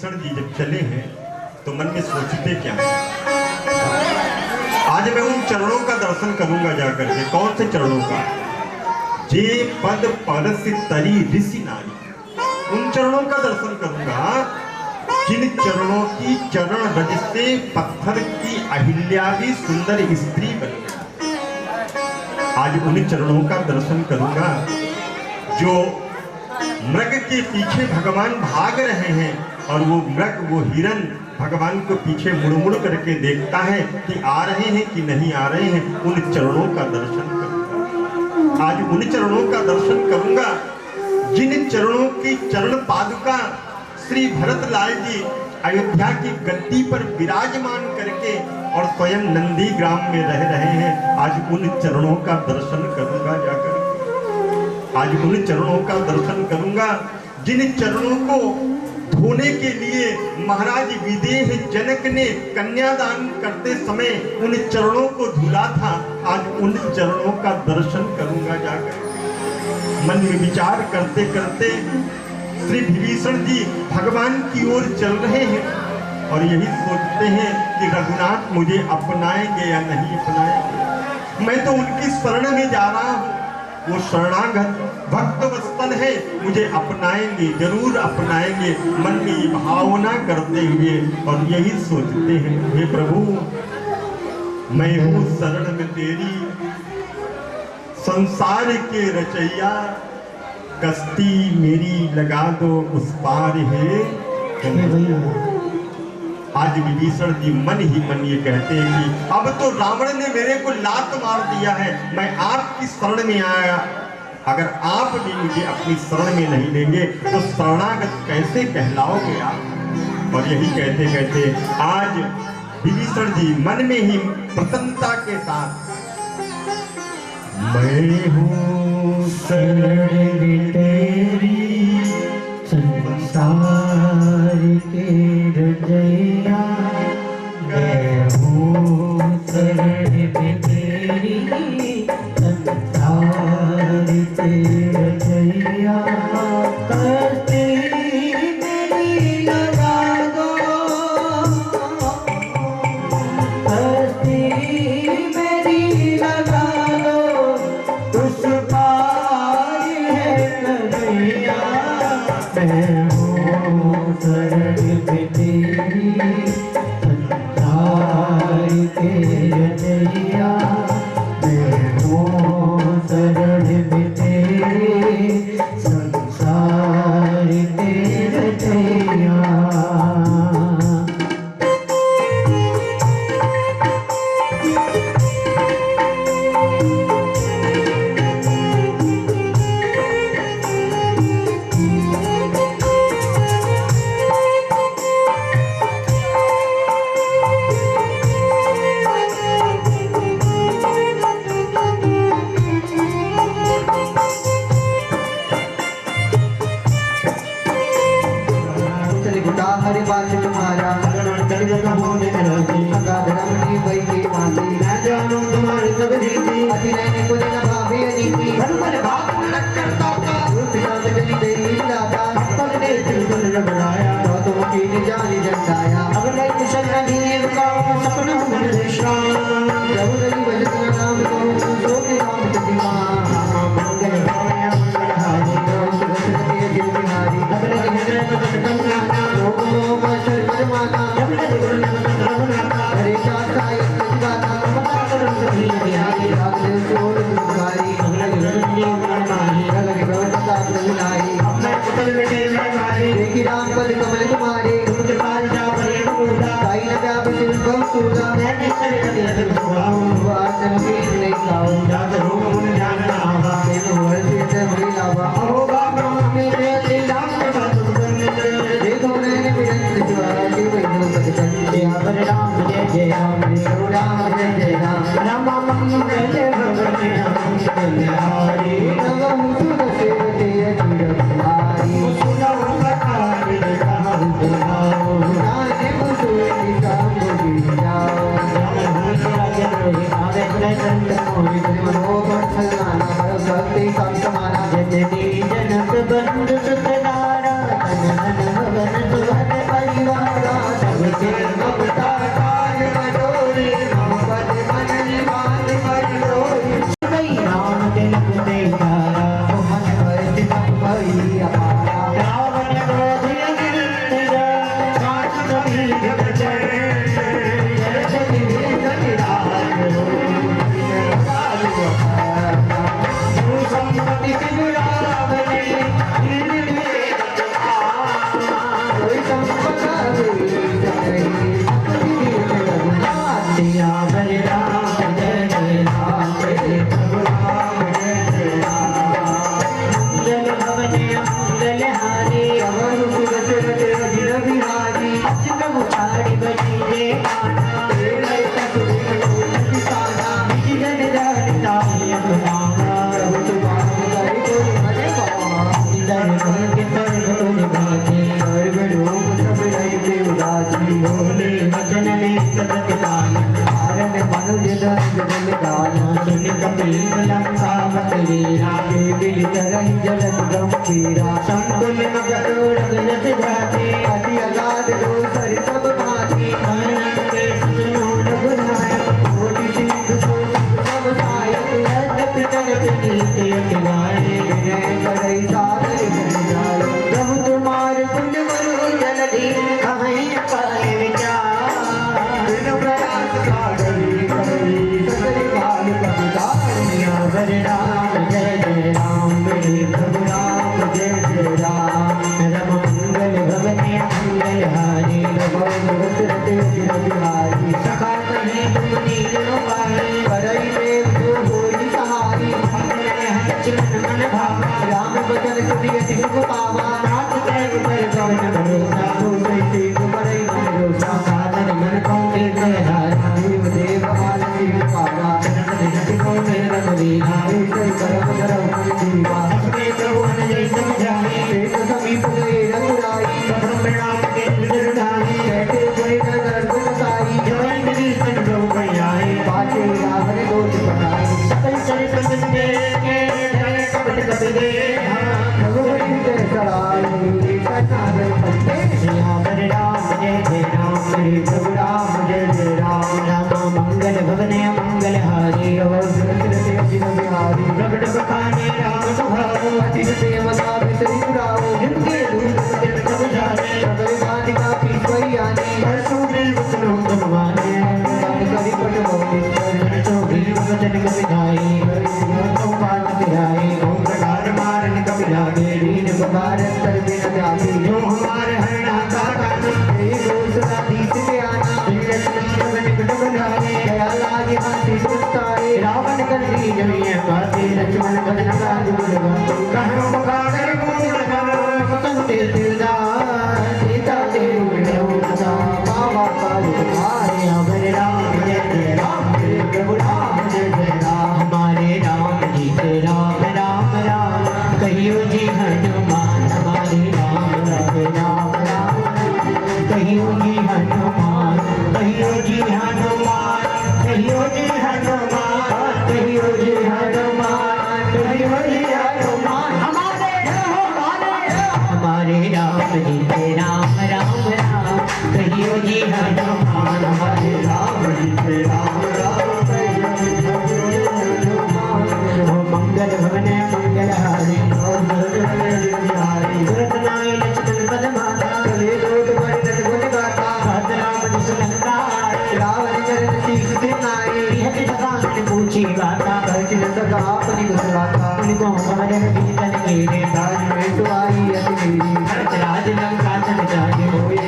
विभीषण जी जब चले हैं तो मन में सोचते क्या है? आज मैं उन चरणों का दर्शन करूंगा जाकर के। कौन से चरणों का? जे पद परस तरी ऋषि नारी, उन चरणों का दर्शन करूंगा जिन चरणों की चरण रज से पत्थर की अहिल्या भी सुंदर स्त्री बन गई। आज उन चरणों का दर्शन करूंगा जो मृग के पीछे भगवान भाग रहे हैं और वो मृग, वो हिरन भगवान को पीछे मुड़ मुड़ करके देखता है कि आ रहे हैं कि नहीं आ रहे हैं। उन चरणों का दर्शन करूंगा। आज उन चरणों का दर्शन करूंगा जिन चरणों की चरण पादुका श्री भरत लाल जी अयोध्या की गद्दी पर विराजमान करके और स्वयं नंदी ग्राम में रह रहे हैं। आज उन चरणों का दर्शन करूंगा जाकर। आज उन चरणों का दर्शन करूंगा जिन चरणों को धोने के लिए महाराज विदेह जनक ने कन्यादान करते समय उन चरणों को धुला था। आज उन चरणों का दर्शन करूंगा जाकर। मन में विचार करते करते श्री विभीषण जी भगवान की ओर चल रहे हैं और यही सोचते हैं कि रघुनाथ मुझे अपनाएंगे या नहीं अपनाएंगे। मैं तो उनकी शरण में जा रहा हूँ, वो शरणागत भक्त वत्सल है, मुझे अपनाएंगे, जरूर अपनाएंगे। मन में ये भावना करते हुए और यही सोचते हैं, हे प्रभु मैं हूँ शरण में तेरी, संसार के रचैया, कश्ती मेरी लगा दो उस पार है। आज विभीषण जी मन ही मन ये कहते हैं कि अब तो रावण ने मेरे को लात मार दिया है, मैं आपकी शरण में आया। अगर आप भी मुझे अपनी शरण में नहीं लेंगे तो शरणागत कैसे कहलाओगे आप? और यही कहते कहते आज विभीषण जी मन में ही प्रसन्नता के साथ, मैं हूँ शरण में तेरी, संसार के रचैया, मैं हूँ शरण में तेरी, संसार के रचैया, कश्ती मेरी लगा दो, कश्ती मेरी लगा दो, उस पार है कन्हैया, मैं हूँ शरण में तेरी, संसार के रचैया, मैं हूँ शरण में तेरी, संसार के रचैया। हरे बात तुम्हारा धर्मनी वही की माती, मैं जानूं तुम्हारी सब रीति, अति रहने को देना भावे अनीति, धर्मल भाग नरक करता था, पिता से चली गई दाता, भक्तों ने तिलकुल रगड़ाया, तो तुम की निजानी जटाया, अब नहीं कुशल नहीं रुका, सपना मन विश्राम, प्रभु रवि भजन नाम को, जो कि राम प्रतिमा, मंगल भाया मंगल हारी, सुगंध के दिल बिहारी, अब नहीं हृदय में कन्या, लोग लोग शर परमाना, हरे चाचा एक गाना, पता करम सभी बिहारी, रागदेव चोर दुखारी, लगे भगवता प्रभुलाई, अपने पुतल में तेरे मारे, देखी राम पद कमल तुम्हारे, तुमके पास जा परे पूजा, काई न व्याप सिर बहु सूजा, मैं निश्चय करिए सब सुभाऊ, आसन की नहीं खाऊं, जात रोग मन ध्यान आवा, देव हर सिद्ध हुई लावा, अहो बाबा मेरे लीला में बात करने, देखो मैंने बिरंत ज्वाला के वैद्य पद करने, हरे राम जय जय राम, हरे राम जय जय राम, राम मंगल जय भगवान राम कल्याणी, नमः तुलसी देव तीर कुमारी, सुनो कथारी कहानी सुनाओ, नाने मुझे काम बोली जाओ, राम आवे संत मोहि मनोहर फलमाना, भक्ति संतमाना, जननी जनक बंधु सुतनारा, तन मन भवन सुभन सियावर राम जय जय राम जय प्रभु राम जय जय राम मंगल भवन मंगल हारी अवर सुरत रजिर बिहारी अच्युत मुखारी बजी जय गाना तेरे तक बिन साधा विजन रहता है अपना प्रभु तुम्हारे करे कोई भले पावा इधर घर के तर भले भागे और बड़ों सब रहते उदासी होले वचन में सतत गान आरन मनुज जन गाना सुन कपिल लंका बतवीरा के दिल तरही जलत गंभीरा संकुल मगरो रगजत जाते अति अगाध दो सर सब भाती कानन के सुनो रघुनाय कोटि सिंधु सब सायक यद्यप जगत नीति अतिगाय विनय करई सागर बन जाय प्रभु तुम्हार पुण्य मरु जलधि कहीं पाए विचार बिन प्रयास सागरी करी सकल काल कपितारिया वर राम जय जय राम मेरे प्रभु राम जय जय राम रम मंगल भवने मंगल हारी रघु भगत रते बिहारी सखा कहीं तुम नीलो पाए करई देव जो होई सहारी चिमन मन भावा राम बचन सुनिय सिख पावा नाथ देव पर जवन भरोसा हो से करई मन रोसा साधन मन को देव धारा देव देव काल शिव पावा जन को मेरा कबीरा ऐसे करम करम जीवा अपने प्रभु ने जय समझाए एक समीप गए रघुराई प्रणाम के निर्धारी कहते कोई नगर गुसाई जय मेरी सन प्रभु कल्याए पाछे रावण दोष बनाए सकल चरित संगे के धरे कपट कपिले प्रभु जय सराय कथार पंते सियावर राम जय जय राम श्री प्रभु राम जय जय राम राम मंगल भवने मंगल हारी और सुरत जिन बिहारी प्रगट बखाने राम स्वभाव अति सेवता विसरी पुराओ जिनके दूत जन सब जाने प्रभु गानिका पीछे आने हर्षों में वचनों भगवाने गान करी पट मोहित तो भी वचन कविधाई तो पाठ तिराई ओम प्रकार मारन कविरागे रीन बकार कर बिन जाती जो हमारे हरना का कान हे गोसरा दीप के आना विरत्न निकट बनाए दया लागे हाथी सुस्ताए रावण कर दी जमीन बाते लक्ष्मण बदन का दुर्गा कहो बकार गुण कर कंते दिलदा सीता देव देवता बाबा काल तुम्हारे अभय राम जय जय राम प्रभु राम जय जय राम हमारे राम जी के राम राम राम कहियो जी हनुमान हमारे राम राम राम कहियो जी हनुमान कहियो जी हनुमान कहियो जी हनुमान कहियो जी हनुमान कहियो जी हनुमान हमारे राम जी के राम राम राम कहियो जी हनुमान हमारे राम जी के राम राम मंगल भवने मंगल हारी सुरत नाय लक्ष्मण पद माता कले लोट वर्णन गुण गाता भद्र राम सुनंदा रावण चरण शीश दिनाई हट भगवान पूछी गाता अर्जुन सका अपनी गुसराता उनको भवन भीतन घेरे राज में सुआई अति मेरी हर्ष राज लंका तन जाने होए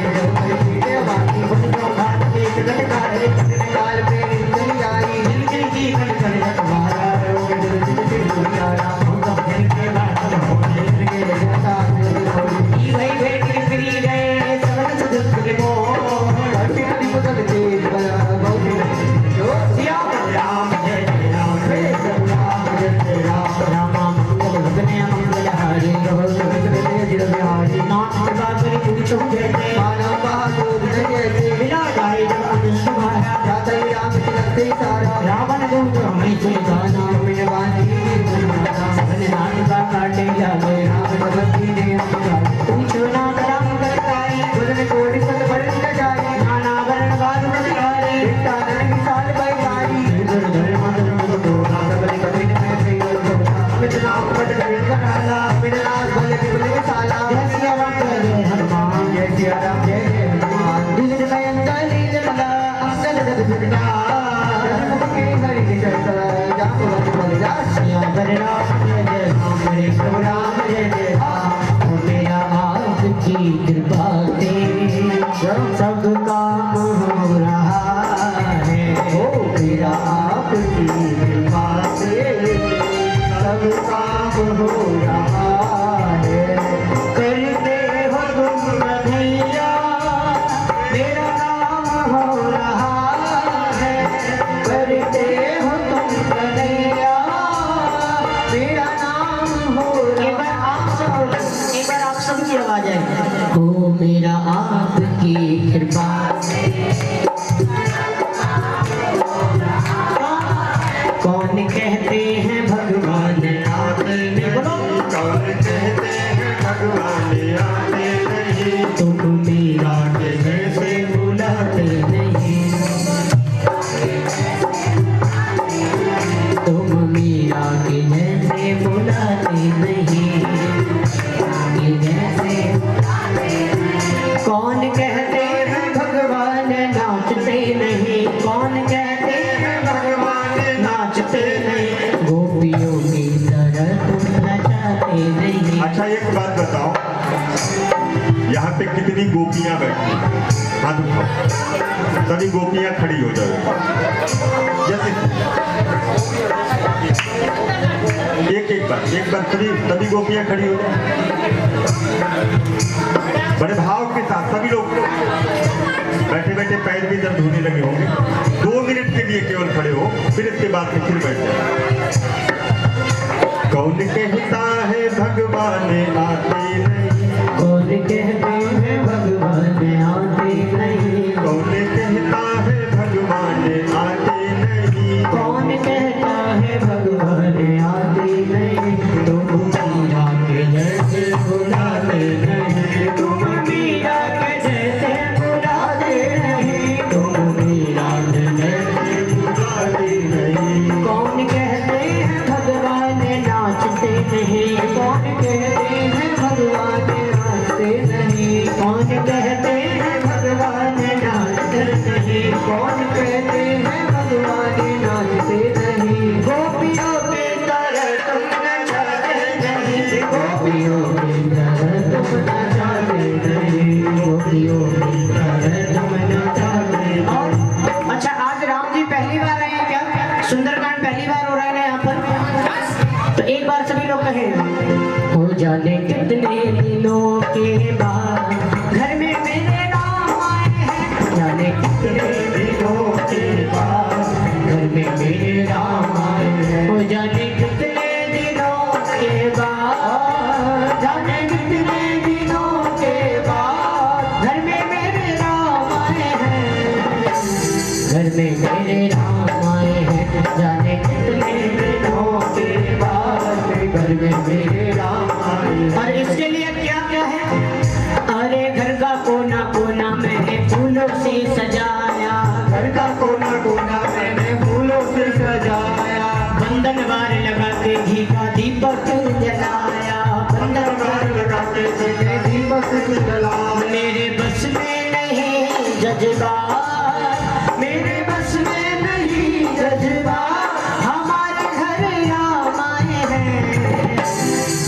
सीते वाकी बनो भात के जगत काले जगत काल पे निकल आई जिनके जीवन कर रखवारा रोग जिनके दुनिया राम हम दिन के बात हो जिनके जगता ई भाई भेट फ्री गए सबन सुख के मो हर्ष कली बदल के बहुत जो सिया राम जय जय राम राम जय जय राम राम मंगल भजने मंगल हारी प्रभु जय बिहारी नाम बाबरी पूछो जय माना बाबू जय बिना गाय जब अमित तुम्हारा जाता ही राम तिलक सारा रावण को तो हमें सुन गाना बिन वाणी गुणमाता बने नाम का काटे जावे राम भगवती ने पूछो ना राम करताई बदन कोटि सत बरन जाए नाना वरण बाल बलिहारी इतना नन विशाल बैठाई धर धर मदन को नाम बलि कठिन में श्री अमित नाम पट कर कराला बिन लाल बल के बल साला जय सिया राम जय हनुमान जय सिया राम जय हनुमान दिल में अंदर लीला अंदर जग जुटा जन्म के हरि के चरता जाको बल जा सिया वर राम जय जय राम मेरे प्रभु राम जय जय राम मेरा आप की कृपा से मेरा आपकी कृपा से सब काम हो रहा है। करते हो तुम कन्हैया मेरा नाम हो रहा है। करते हो तुम कन्हैया मेरा नाम हो रहा है। एक बार आप सबकी आवाज है। हो मेरा आपकी कृपा कौन कहते हैं भगवान आते नहीं। बोलो कौन कहते हैं भगवान आते नहीं। तुम मीरा के जैसे बुलाते नहीं। तुम मीरा के जैसे बुलाते नहीं। के जैसे कौन कहते हैं भगवान नाचते नहीं। कौन कहते हैं भगवान नाचते नहीं। गोपियों की तरह तुम नचाते नहीं। अच्छा एक बात बताओ, यहाँ पे कितनी गोपियां बैठी? हाथ उठाओ, सभी गोपियां खड़ी हो जाओ। जैसे एक बार सभी गोपियां खड़ी हो जाओ। बड़े भाव के साथ सभी लोग बैठे बैठे पैर भी दर्द होने लगे होंगे। 2 मिनट के लिए केवल खड़े हो, फिर इसके बाद फिर बैठ जाओ। कौन कहता है भगवान आते नहीं। कौन कहते हैं भगवान आते नहीं। कौन कहता है भगवान आते नहीं। कौन कहता है भगवान आते नहीं। तुम मीरा के जैसे बुलाते नहीं। तुम मीरा के जैसे बुलाते नहीं। तुम मीरा के जैसे बुलाते नहीं। कौन कहते हैं भगवान नाचते नहीं। कौन कहते हैं भगवान नाचते नहीं। कौन कहते हैं भगवान नाचते नहीं। कौन कहते हैं भगवान नाचते नहीं। गोपियों के तरह तुम नचाते नहीं। गोपियों के तरह तुम नचाते नहीं। गोपियों की तरह तुम नचाते नहीं। अच्छा आज राम जी पहली बार आए हैं क्या? सुंदरकांड पहली बार हो रहा है ना यहाँ पर? तो एक बार सभी लोग कहें। हो जाने कितने दिनों के बाद घर में मेरे राम आए हैं। जाने कितने दिनों के बाद घर में मेरे राम आए हैं। हो जाने कितने दिनों के बाद जाने कितने दिनों के बाद घर में मेरे राम आए हैं। घर में मेरे राम आए हैं। जाने कितने दिनों के बाद घर में मेरे राम आए हैं। और इसके लिए क्या क्या है? अरे घर का कोना कोना मैंने फूलों से सजाया। घर का कोना कोना मैंने फूलों से सजाया। बंधन वार लगाते घी का दीपक जलाया। बंधन वार लगाते घी का दीपक जलाया। मेरे बस में नहीं जज्बात, मेरे बस में नहीं जज्बात। हमारे घर राम आए हैं।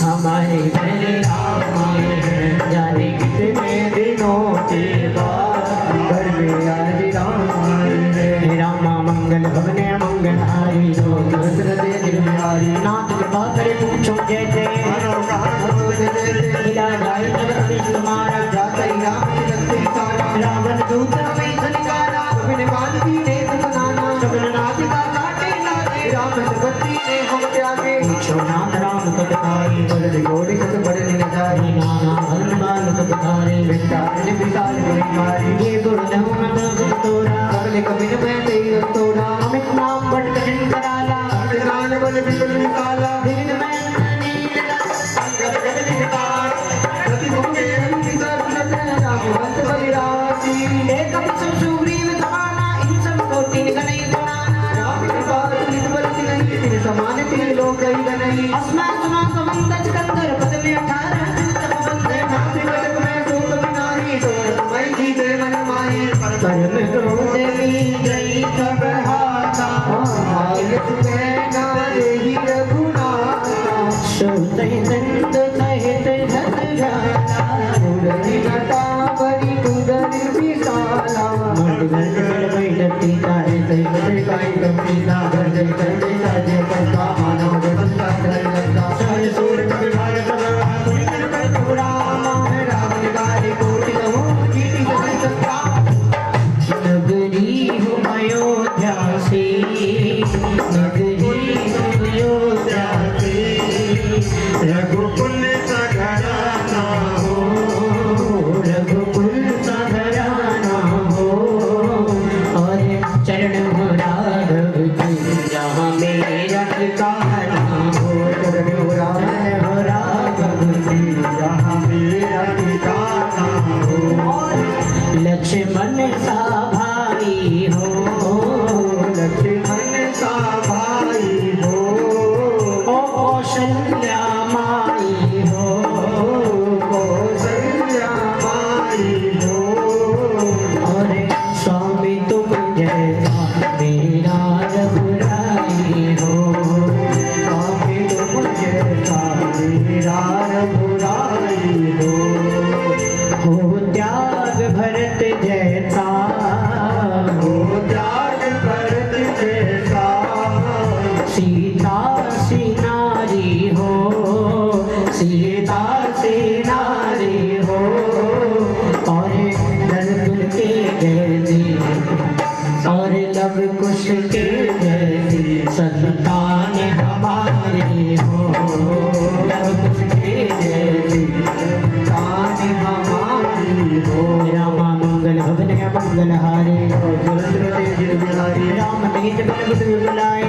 हमारे घर राम आए हैं। जाने कितने दिनों के बाद घर में आज राम आए हैं। रामा मंगल भवने मंगलहारी लोग निर्विहारी। नाथ कृपा करे पूछो जय जय। हिला जाए जब अनिश तुम्हारा जाता ही राम जगती सारा। रावण दूत में सनिकारा कबिन बांधी ने सुनाना। शबन नाथिका काटे लागे राम भगवती ने हम त्यागे। पूछो नाथ राम कटकारी बड़े गोड़ी सत बड़े न जाए। नाना भरन बाल कटकारी विचार विशाल बड़ी मारी। ये गुरुदेव में दर्द तोरा कबले कबिन में तेरी तोरा। अमित नाम बट कठिन कराला गान बल बिगल निकाला। दिन में नीला अंगद गद निकाल प्रति भूखे रंगी सर नटन राम वंश बलिरासी। एक सब सुग्रीव समाना इन सब को तीन गणई गुणाना। राम कृपा तीन बल नहीं तीन समान तीन लोक कई गणई। अस्मा समा समंद सिकंदर पद में 18 तप बंदे नाथ कटक में सोत बिनाही। सोत मई जी दे मन माही परम क्रोध ली गई सब हाथा। आयत में ना देही गाई कपिला घर जय जय साजे करता मानव जगत का करता सहज सूर कवि भाग सदा तुम कर पूरा रावण गारी कोटि कहो कीर्ति जय सत्ता नगरी हो अयोध्या से नगरी हो अयोध्या से रघुकुल सा घराना हो रघुकुल सा घराना हो और चरण हो राघव जी जहाँ मेरा ठिकाना हो चरण हो राघव जी जहाँ मेरा ठिकाना हो लक्ष्मण सा भाई हो लक्ष्मण सा भाई हो ओ कौशल्या माई हो कौशल्या माई हो और स्वामी तुम जैसा मेरा रघुराई हो स्वामी तुम जैसा मेरा रघुराई हो त्याग भरत जैसा हो त्याग भरत जैसा सीता सी नारी हो सीता सी नारी हो और नरकुल के जैसी और लव कुश के जैसी संतान हमारी हो लव कुश के जैसी संतान हमारी हो रामा मंगल भवन मंगल हारे राम तेज बल बुद्ध बुलाए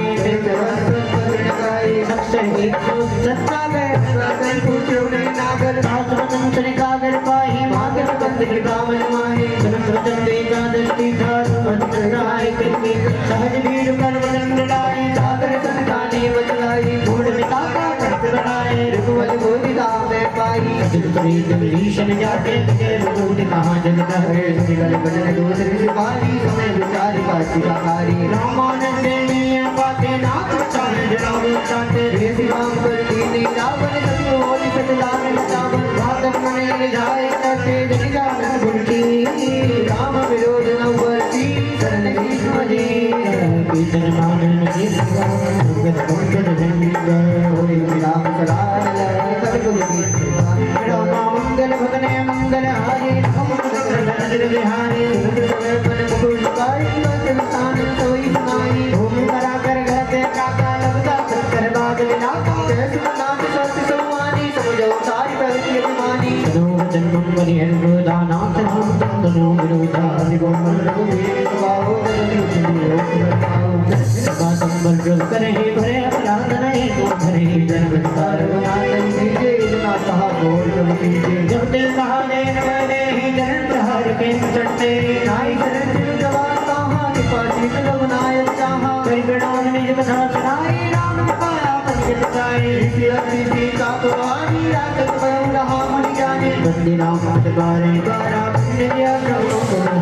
अक्षर एक सत्ता गए पूछो ने नागर शास्त्रतन श्रीकागर पाही मागर बंद कामन माहे सरस्वतन देगा दृष्टि धार मंत्राय कृति सहज भीड़ कर वदन लाए सागर सन गाने बदलाई घोड़ मिता का भक्त बनाए रघुवल गोदी में पाई चित्रित भीषण जाते के रूप कहाँ जगत है सिगल बदन दूसरे सिपाही समय विचार का शिकारी रामानंद ने बातें ना चाहे जनाब चाहते वे राम पर दीनी रावण सब होली सतलान चावल भागम मने जाए करते जनिका गुणकी राम विरोध न वर्ती शरण भीष्म जी कीर्तन मानन जी भगत भगत जंग होली राम सलाल सर्व राम मंगल भगने मंगल हरे राम मंगल बिहारी बन मुकुट पाई मंगल स्थान सोई सुनाई भूम करा कर गते काका लगता कर बाग विलासा जय नाथ सत्य सुमानी समझो सारी प्रगति अभिमानी तनो जन्म करि हरि दानाथ हम तनो विरोधा दिगो मन रघुवीर बाहो सभा संबल जो करे भरे अपराध नहीं तो भरे जन्म तार बनातन दीजे इतना कहा बोल कब कीजिए जब दिल कहा लेने वाले ही जन्म प्रहार के चढ़ते नाई शरण दिल जवान कहा कि पासी तो बनाए चाहा कई गणान निज कथा सुनाई राम ने पाया पंडित गाए सीता तो आनी रात भयं रहा मन जाने बंदी राम हाथ बारे बारा पुण्य दिया प्रभु